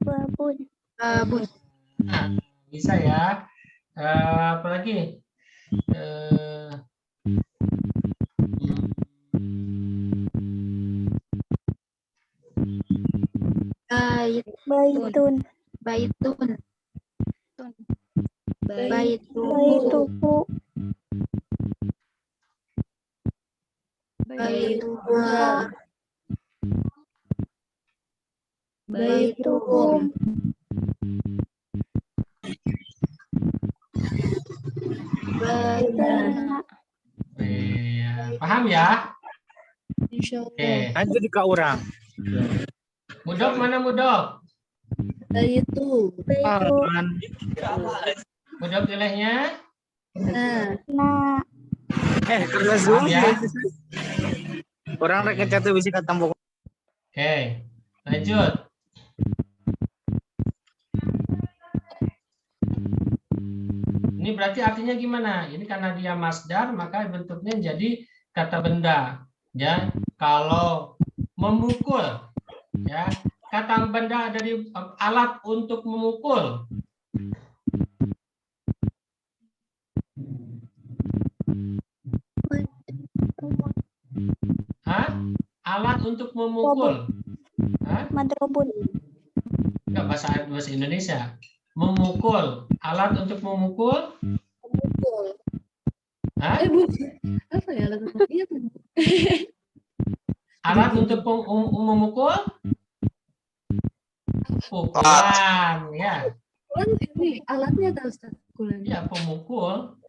babun, babun, Nah, bisa ya. Apa lagi? Eh, bait, baitun, baitun, Tun. baituhu, baituhu, baituha, baituhum, baitana, paham ya? Oke. Lanjut ke orang. Mudok mana mudok? baitu, Mudok nilainya? na, Kertas Paham ya? Orang rek ngecat tuh bisa ketemu. Oke. Lanjut. Ini berarti artinya gimana? Ini karena dia masdar, maka bentuknya jadi kata benda. Ya, kalau memukul, ya, kata benda dari alat untuk memukul. Hah? Alat untuk memukul. Hah? madrobun, Enggak, bahasa Indonesia. Memukul, alat untuk memukul. Hah? apa ya alat iya Alat untuk memukul? Pukulan, ya. ini alatnya tahu Ustaz pukulan Ya, pemukul.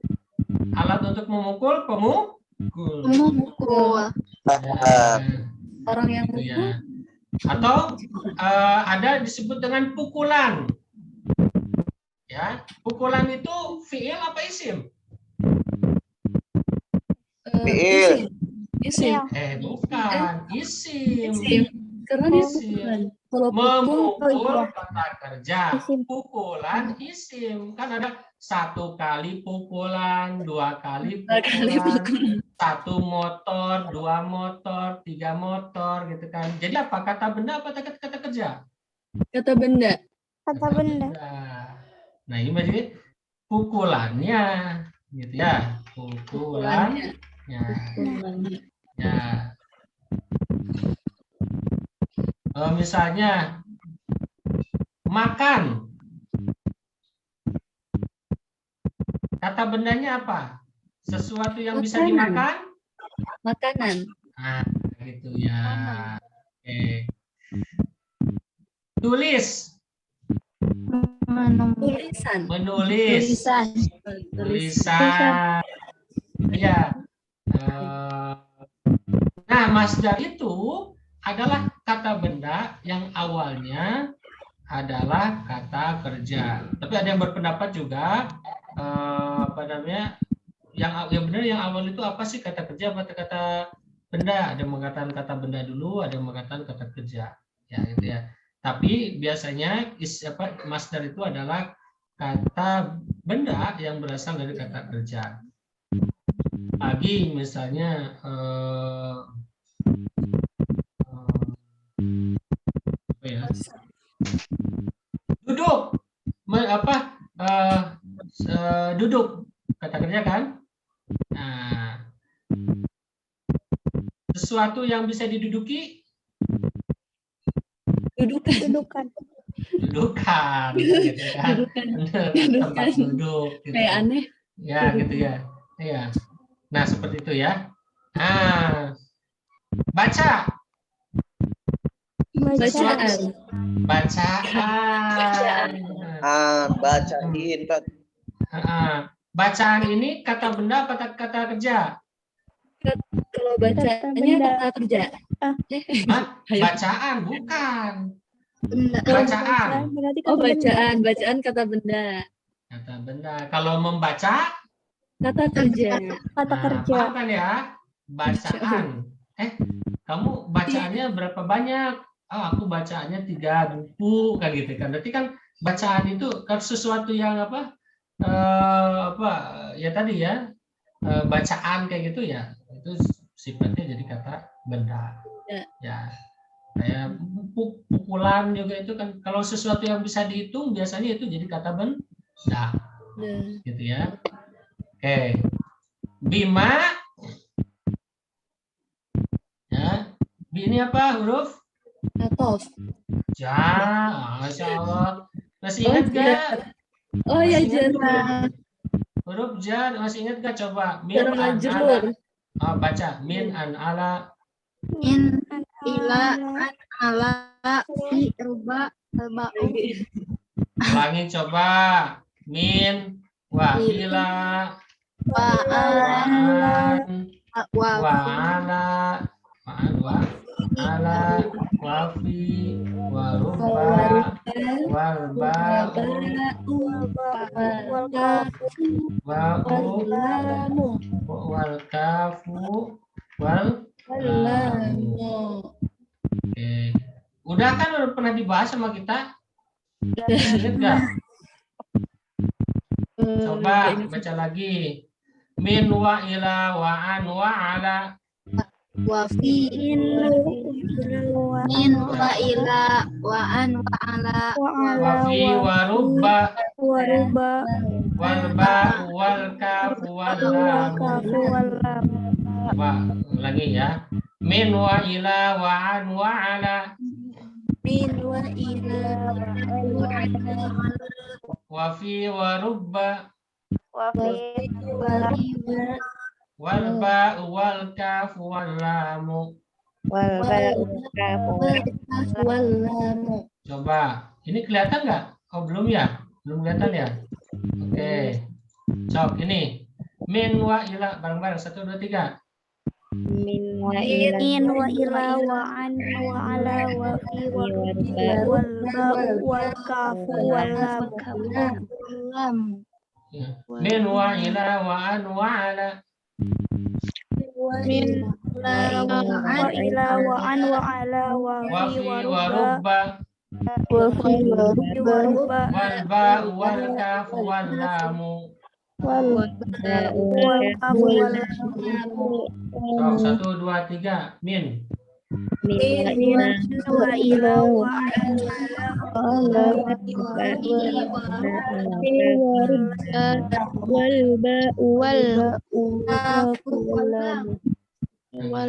Alat untuk memukul, pemukul. memukul Ya, orang yang gitu ya. Atau ada disebut dengan pukulan. Ya, pukulan itu fiil apa isim? Fiil. isim Bukan, isim. karena dia Isim. pukulan kalau Memukul kata kerja, Isim. pukulan isim. Kan ada 1 kali pukulan, 2 kali kali pukulan, pukulan 1 motor, 2 motor, 3 motor, gitu kan. Jadi apa? Kata benda apa kata kerja? kata benda kata benda, Nah, ini berarti pukulannya, gitu ya. Pukulannya. pukulannya Ya. Misalnya makan. Kata bendanya apa? Sesuatu yang bisa Makanan. dimakan? makanan Nah, gitu ya. Oke. Tulis. tulisan Menulis. Tulisan. Ya. Nah, masdar itu adalah kata benda yang awalnya adalah kata kerja. Tapi ada yang berpendapat juga apa namanya? Yang benar yang awal itu apa sih, kata kerja atau kata benda? Ada yang mengatakan kata benda dulu, ada yang mengatakan kata kerja. Ya, gitu ya. Tapi biasanya masdar itu adalah kata benda yang berasal dari kata kerja. Lagi misalnya apa ya? Duduk. Duduk kata kerja kan? Nah, sesuatu yang bisa diduduki, dudukan, dudukan, gitu kan? Tempat duduk, gitu. kayak aneh Ya, gitu ya. Iya. Nah, seperti itu ya. Nah, baca. bacaan Bacaan. Bacain, Pak. Bacaan ini kata benda apa kata kerja? kalau bacaannya benda. kata kerja Hah? Bacaan, bukan. Kalau Bacaan. berarti oh kata benda. bacaan kata benda Kata benda. Kalau membaca, kata kerja Kata kerja, paham kan ya? Bacaan. Kamu bacaannya berapa banyak? aku bacaannya 3 buku kan gitu kan. Berarti kan bacaan itu kan sesuatu yang ya tadi ya, bacaan kayak gitu ya, itu sifatnya jadi kata benda. Ya. Kayak pukulan juga itu kan, kalau sesuatu yang bisa dihitung biasanya itu jadi kata benda. Gitu ya. Oke. Bima. Ya. Ini apa huruf? Atof. Ja, Masya Allah. Masih ingat gak? Oh ya, Masih ingat Jana. gak? Huruf jar masih ingat gak? Coba min Jar an majrur. ala. Baca min an ala. Min ila an ala fi ruba alba'u. Ulangi coba. Min wa ila Wa an wa wa ala wa ala wa fi wa ruba wal ba'u wal kafu wal lamu. Oke. Udah kan udah pernah dibahas sama kita? Ingat nggak? Coba baca lagi. Min wa ila wa an wa ala. wa fi min wa ila wa an wa ala Wa fi wa rubba waruba wal ba'u wal kafu wal lamu. Lagi ya. Min wa ila wa an wa ala. min wa ila wa ala Wa fi wa rubba wal ba'u wal kafu wal lamu. Coba. Ini kelihatan nggak? Oh belum ya? Belum kelihatan ya? Oke. Sok ini. Min wa ila bareng-bareng 1 2 3. in wa ila wa an wa ala wa fi wa wal ba'u wal kafu wal lam. Ya. Min wa ila wa an wa ala. min Wa ila wa an wa ala wa Wa fi fi wa wa ruba rubba wal ba'u wal kafu wal lamu. wal kafu wal Sok 1 2 3. Min. wa ila wa an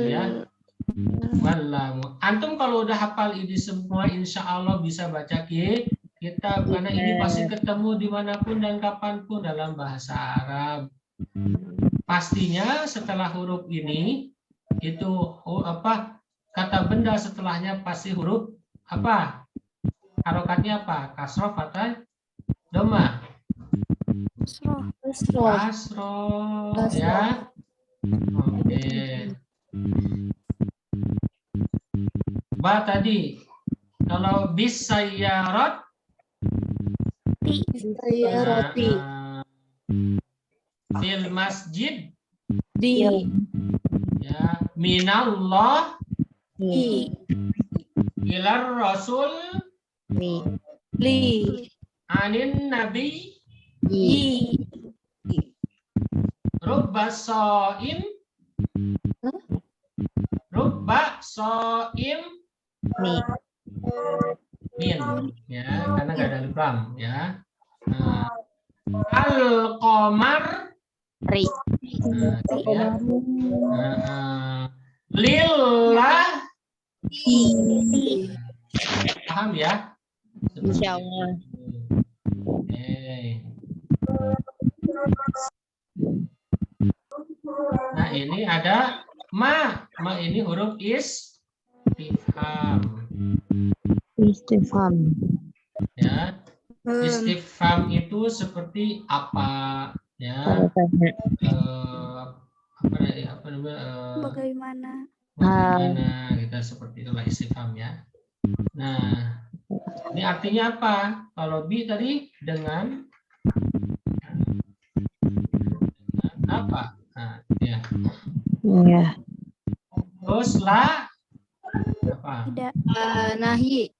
Ya. Wallamu. Antum kalau udah hafal ini semua, insya Allah bisa baca kitab, karena ini pasti ketemu dimanapun dan kapanpun dalam bahasa Arab. Pastinya setelah huruf ini itu kata benda setelahnya pasti huruf apa? Harokatnya apa? Kasroh atau dhamma? Kasroh ya. Oke. Ba tadi kalau bis sayyarat fil masjid di ya minallah ilar rasul li anin nabi i rubba so'im min ya, karena nggak ada alif lam ya. Al qamar ya. Lillah paham ya? Insyaallah. Nah ini ada ma ini huruf istifham ya. Istifham itu seperti apa ya, apa namanya, bagaimana kita seperti itulah istifham ya. Nah ini artinya apa? Kalau bi tadi dengan apa? Nah, ya. Terus la Apa? Tidak. Nahi.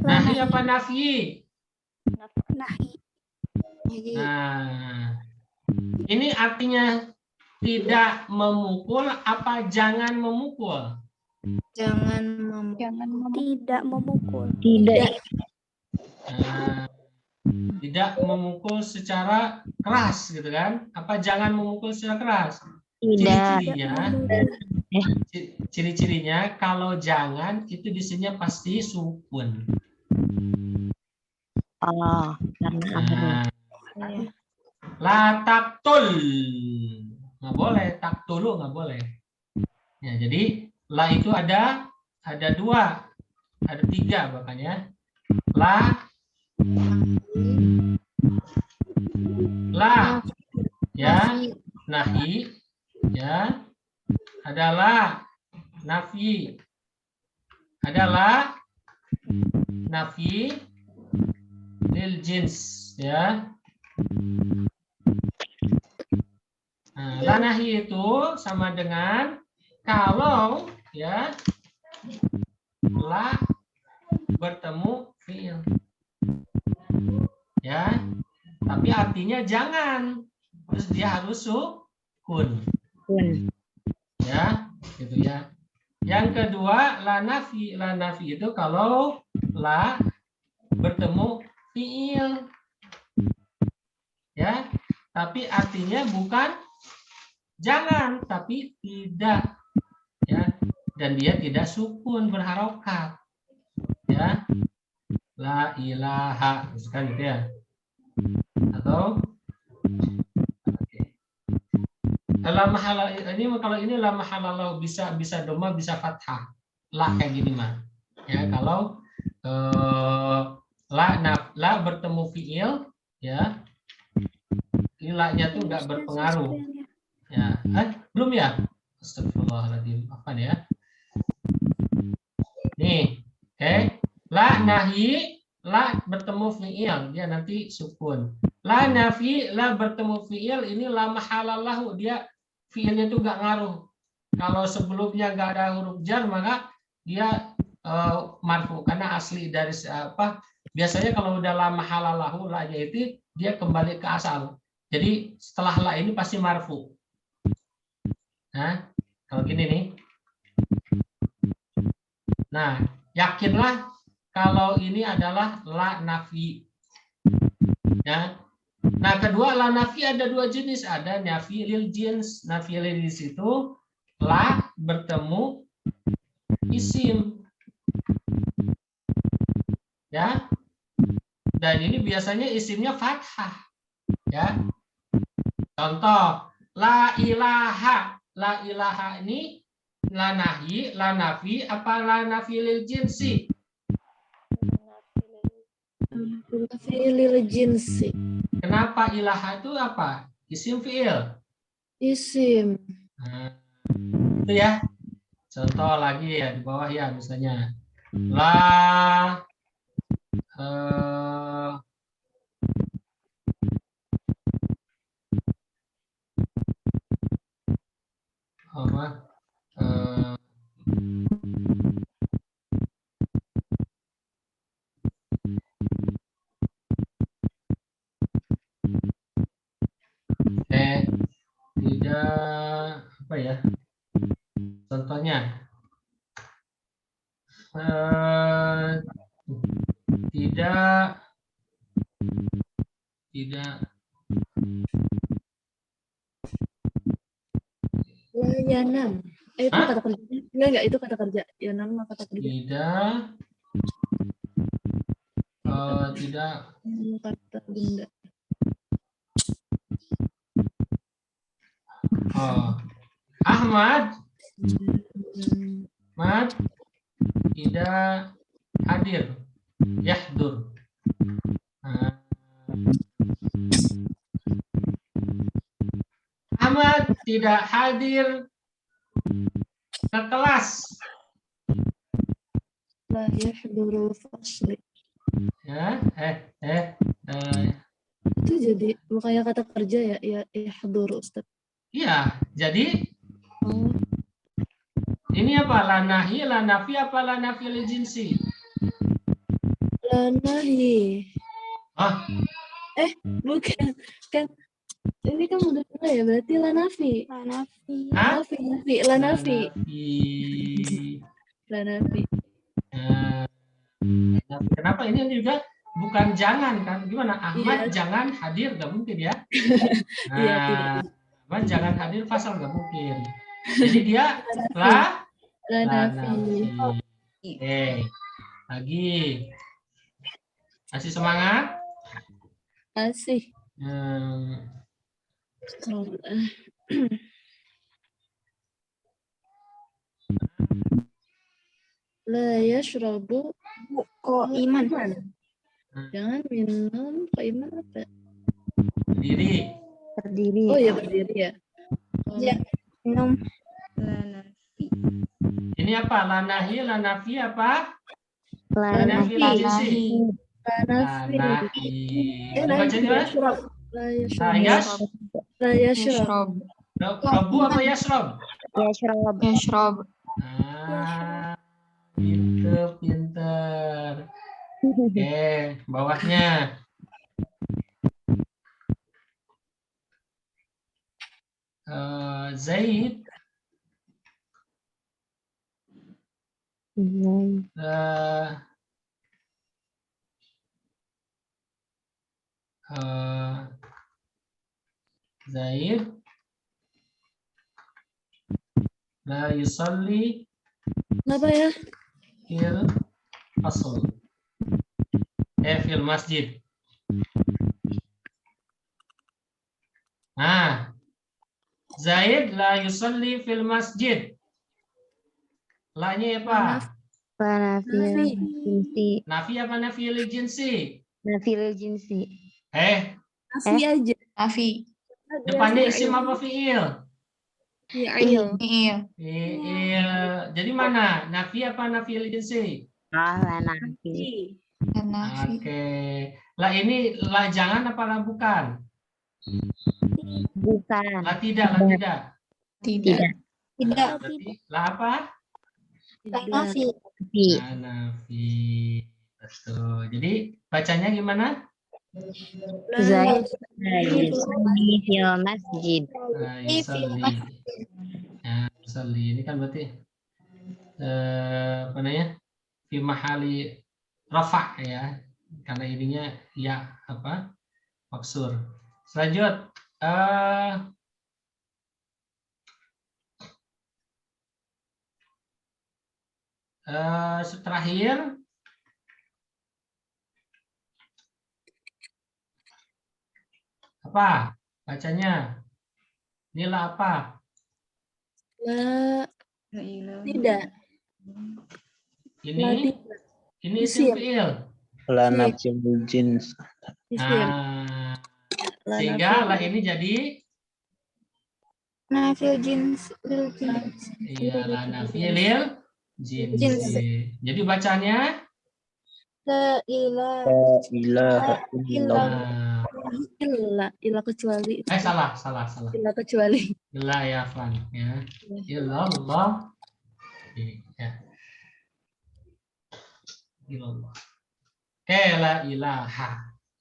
Nahi apa nafi? Nahi. Nah, ini artinya tidak memukul apa jangan memukul? Jangan Tidak memukul. Tidak. Nah, tidak memukul secara keras gitu kan? Apa jangan memukul secara keras? Tidak. Ciri-cirinya kalau jangan itu di sini pasti sukun. Oh, karena Nah, la taktul nggak boleh, taktulu nggak boleh. Ya, jadi la itu ada 2, ada 3 makanya. La ya nahi ya adalah nafi lil jins ya. Nah, la nahi itu sama dengan kalau ya la bertemu fiil ya, tapi artinya jangan, terus dia harus sukun ya, gitu ya. Yang kedua la nafi itu kalau la bertemu fiil ya, tapi artinya bukan jangan tapi tidak ya, dan dia tidak sukun berharokat ya, la ilaha misalkan gitu ya, atau la mahala ini, kalau ini la mahalallah bisa doma bisa fathah la kayak gini mah ya. Kalau la bertemu fiil ya, la-nya tuh nggak berpengaruh ya. Belum ya, astagfirullahaladzim, apa nih ya nih, la nahi la bertemu fiil dia nanti sukun. La nafi la bertemu fiil ini la mahalallahu, dia fiilnya itu nggak ngaruh. Kalau sebelumnya nggak ada huruf jar maka dia marfu karena asli dari apa, biasanya kalau udah la mahalallahu la-nya itu dia kembali ke asal. Jadi setelah la ini pasti marfu. Nah, kalau gini nih. Nah, yakinlah kalau ini adalah la nafi. Ya. Nah, kedua la nafi ada 2 jenis, ada nafi lil jins. Nafi lil jins itu la bertemu isim. Ya. Dan ini biasanya isimnya fathah. Ya. Contoh, la ilaha. La ilaha ini la nahi, la nafi, apa la nafi lil jinsi? Fi'il jinsi. Kenapa ilaha itu apa? Isim fi'il. Isim. Nah, itu ya. Contoh lagi ya di bawah ya, misalnya la apa? Tidak apa ya? Contohnya tidak Yanam. Itu kata kerja. Enggak, itu kata kerja. Yanam mah kata kerja. Tidak Kata benda. Ahmad tidak hadir, yahdur. Ahmad tidak hadir ke kelas. La yahdurul fasli. Ya, Itu jadi bukannya kata kerja ya, yahdur Ustaz. Iya, jadi Ini apa? La nahi, la nafi apa la nafi lil jinsi? La nahi. Ah, Bukan. Kan ini kan udah pernah ya, berarti la nafi. hah? Nafi. La nafi. Nafi. La nafi. Kenapa ini juga bukan jangan kan? Gimana? Ahmad Iya. jangan hadir, nggak mungkin ya? Iya, tidak. Ahmad jangan hadir fasal nggak mungkin. Jadi dia la La nafi. nafi. Lagi. Masih semangat? Asih. La yashrabu Iman. jangan minum iman apa? Berdiri. Berdiri. Oh ya berdiri ya. Minum. Ini apa? La nahi, la nafi apa? La La nafi lil jinsi. La La nafi. nahi. Nafi Dibaca gimana? yashrab. La Nah, yashrab. Yas. La yashrab. Rabu apa yasrob? Yashrab. Pinter. Oke, bawahnya. Zaid. Zaid. La yusalli Kenapa ya? fil fasl. Fil masjid. Nah, Zaid la yusalli fil masjid. La-nya apa? La nafi. Jinsi. Nafi apa nafi lil jinsi? Nafi lil jinsi. Nafi aja. Nafi. Depannya isim apa fiil? Fi'il. Fiil. Jadi mana? Nafi apa nafi lil jinsi? La nafi. Nafi. Oke. Lah ini lah jangan apa lah bukan? Bukan. Lah tidak, lah tidak. Tidak. Lah apa? Nafi. Nah, nafi. Betul. Jadi bacanya gimana? Zaid la yusalli fil masjid. Nah, yusalli. Ya, yusalli. Ini kan berarti apa namanya? Fi mahali rafa ya. Karena ininya ya apa? Maksur. Selanjut terakhir apa bacanya? Nila apa? La tidak. Ini La tidak. ini isim Isim. fiil. La nafsul jins. Isim. La Sehingga nafi. lah ini jadi Nafi jinsi. iya lah nafi lil jinsi. Jadi bacanya La ilaha. La ilaha illallah. Illa kecuali. salah. Illa kecuali. La ya Fan ya. Illallah. Ya. Illallah. Oke, la ilaha.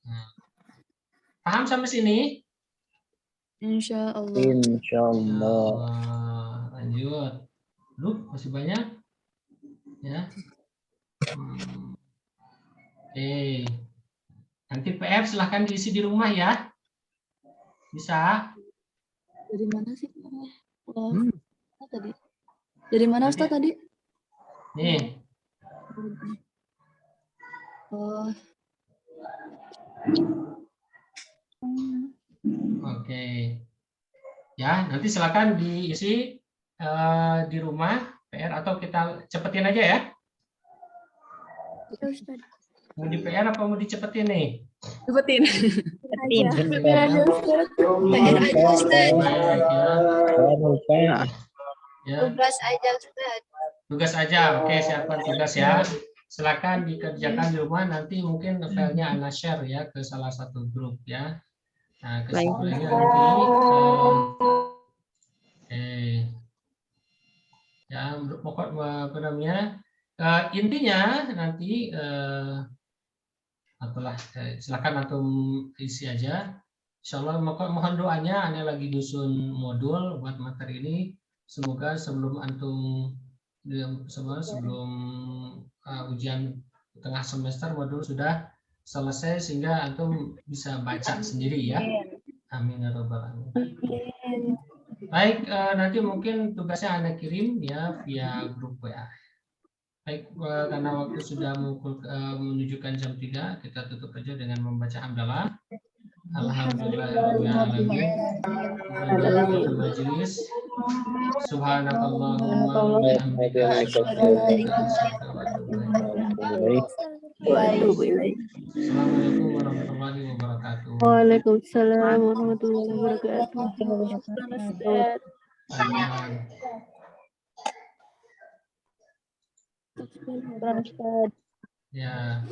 Nah. Paham sampai sini? Insya Allah. Insyaallah. Lanjut. Duh, masih banyak. Ya. Oke. Nanti PR silahkan diisi di rumah ya. Bisa. Dari mana sih? Tadi. Dari mana Ustaz tadi? Nih. Oh. Oke. Ya, nanti silakan diisi di rumah PR atau kita cepetin aja ya. Mau di PR apa mau dicepetin nih? Cepetin. Ya. Tugas aja Ustaz. Tugas aja. Oke, siapkan tugas ya. Silakan dikerjakan di rumah, nanti mungkin filenya Ana share ya ke salah satu grup ya. Nah, kesimpulannya nanti ya pokok apa namanya, intinya nanti silakan antum isi aja. Insyaallah mohon doanya, Anda lagi dusun modul buat materi ini. Semoga sebelum antum sebelum ujian tengah semester modul sudah selesai sehingga antum bisa baca sendiri ya. Amin ya rabbal alamin. Baik, nanti mungkin tugasnya Anda kirim ya via grup WA. Baik, karena waktu sudah menunjukkan jam 3, kita tutup aja dengan membaca hamdalah. Alhamdulillahirabbil alamin. Majelis. Subhanakallahumma wa bihamdika asyhadu an la ilaha illa anta. Assalamualaikum warahmatullahi wabarakatuh. Waalaikumsalam warahmatullahi wabarakatuh. Ustaz. Ya.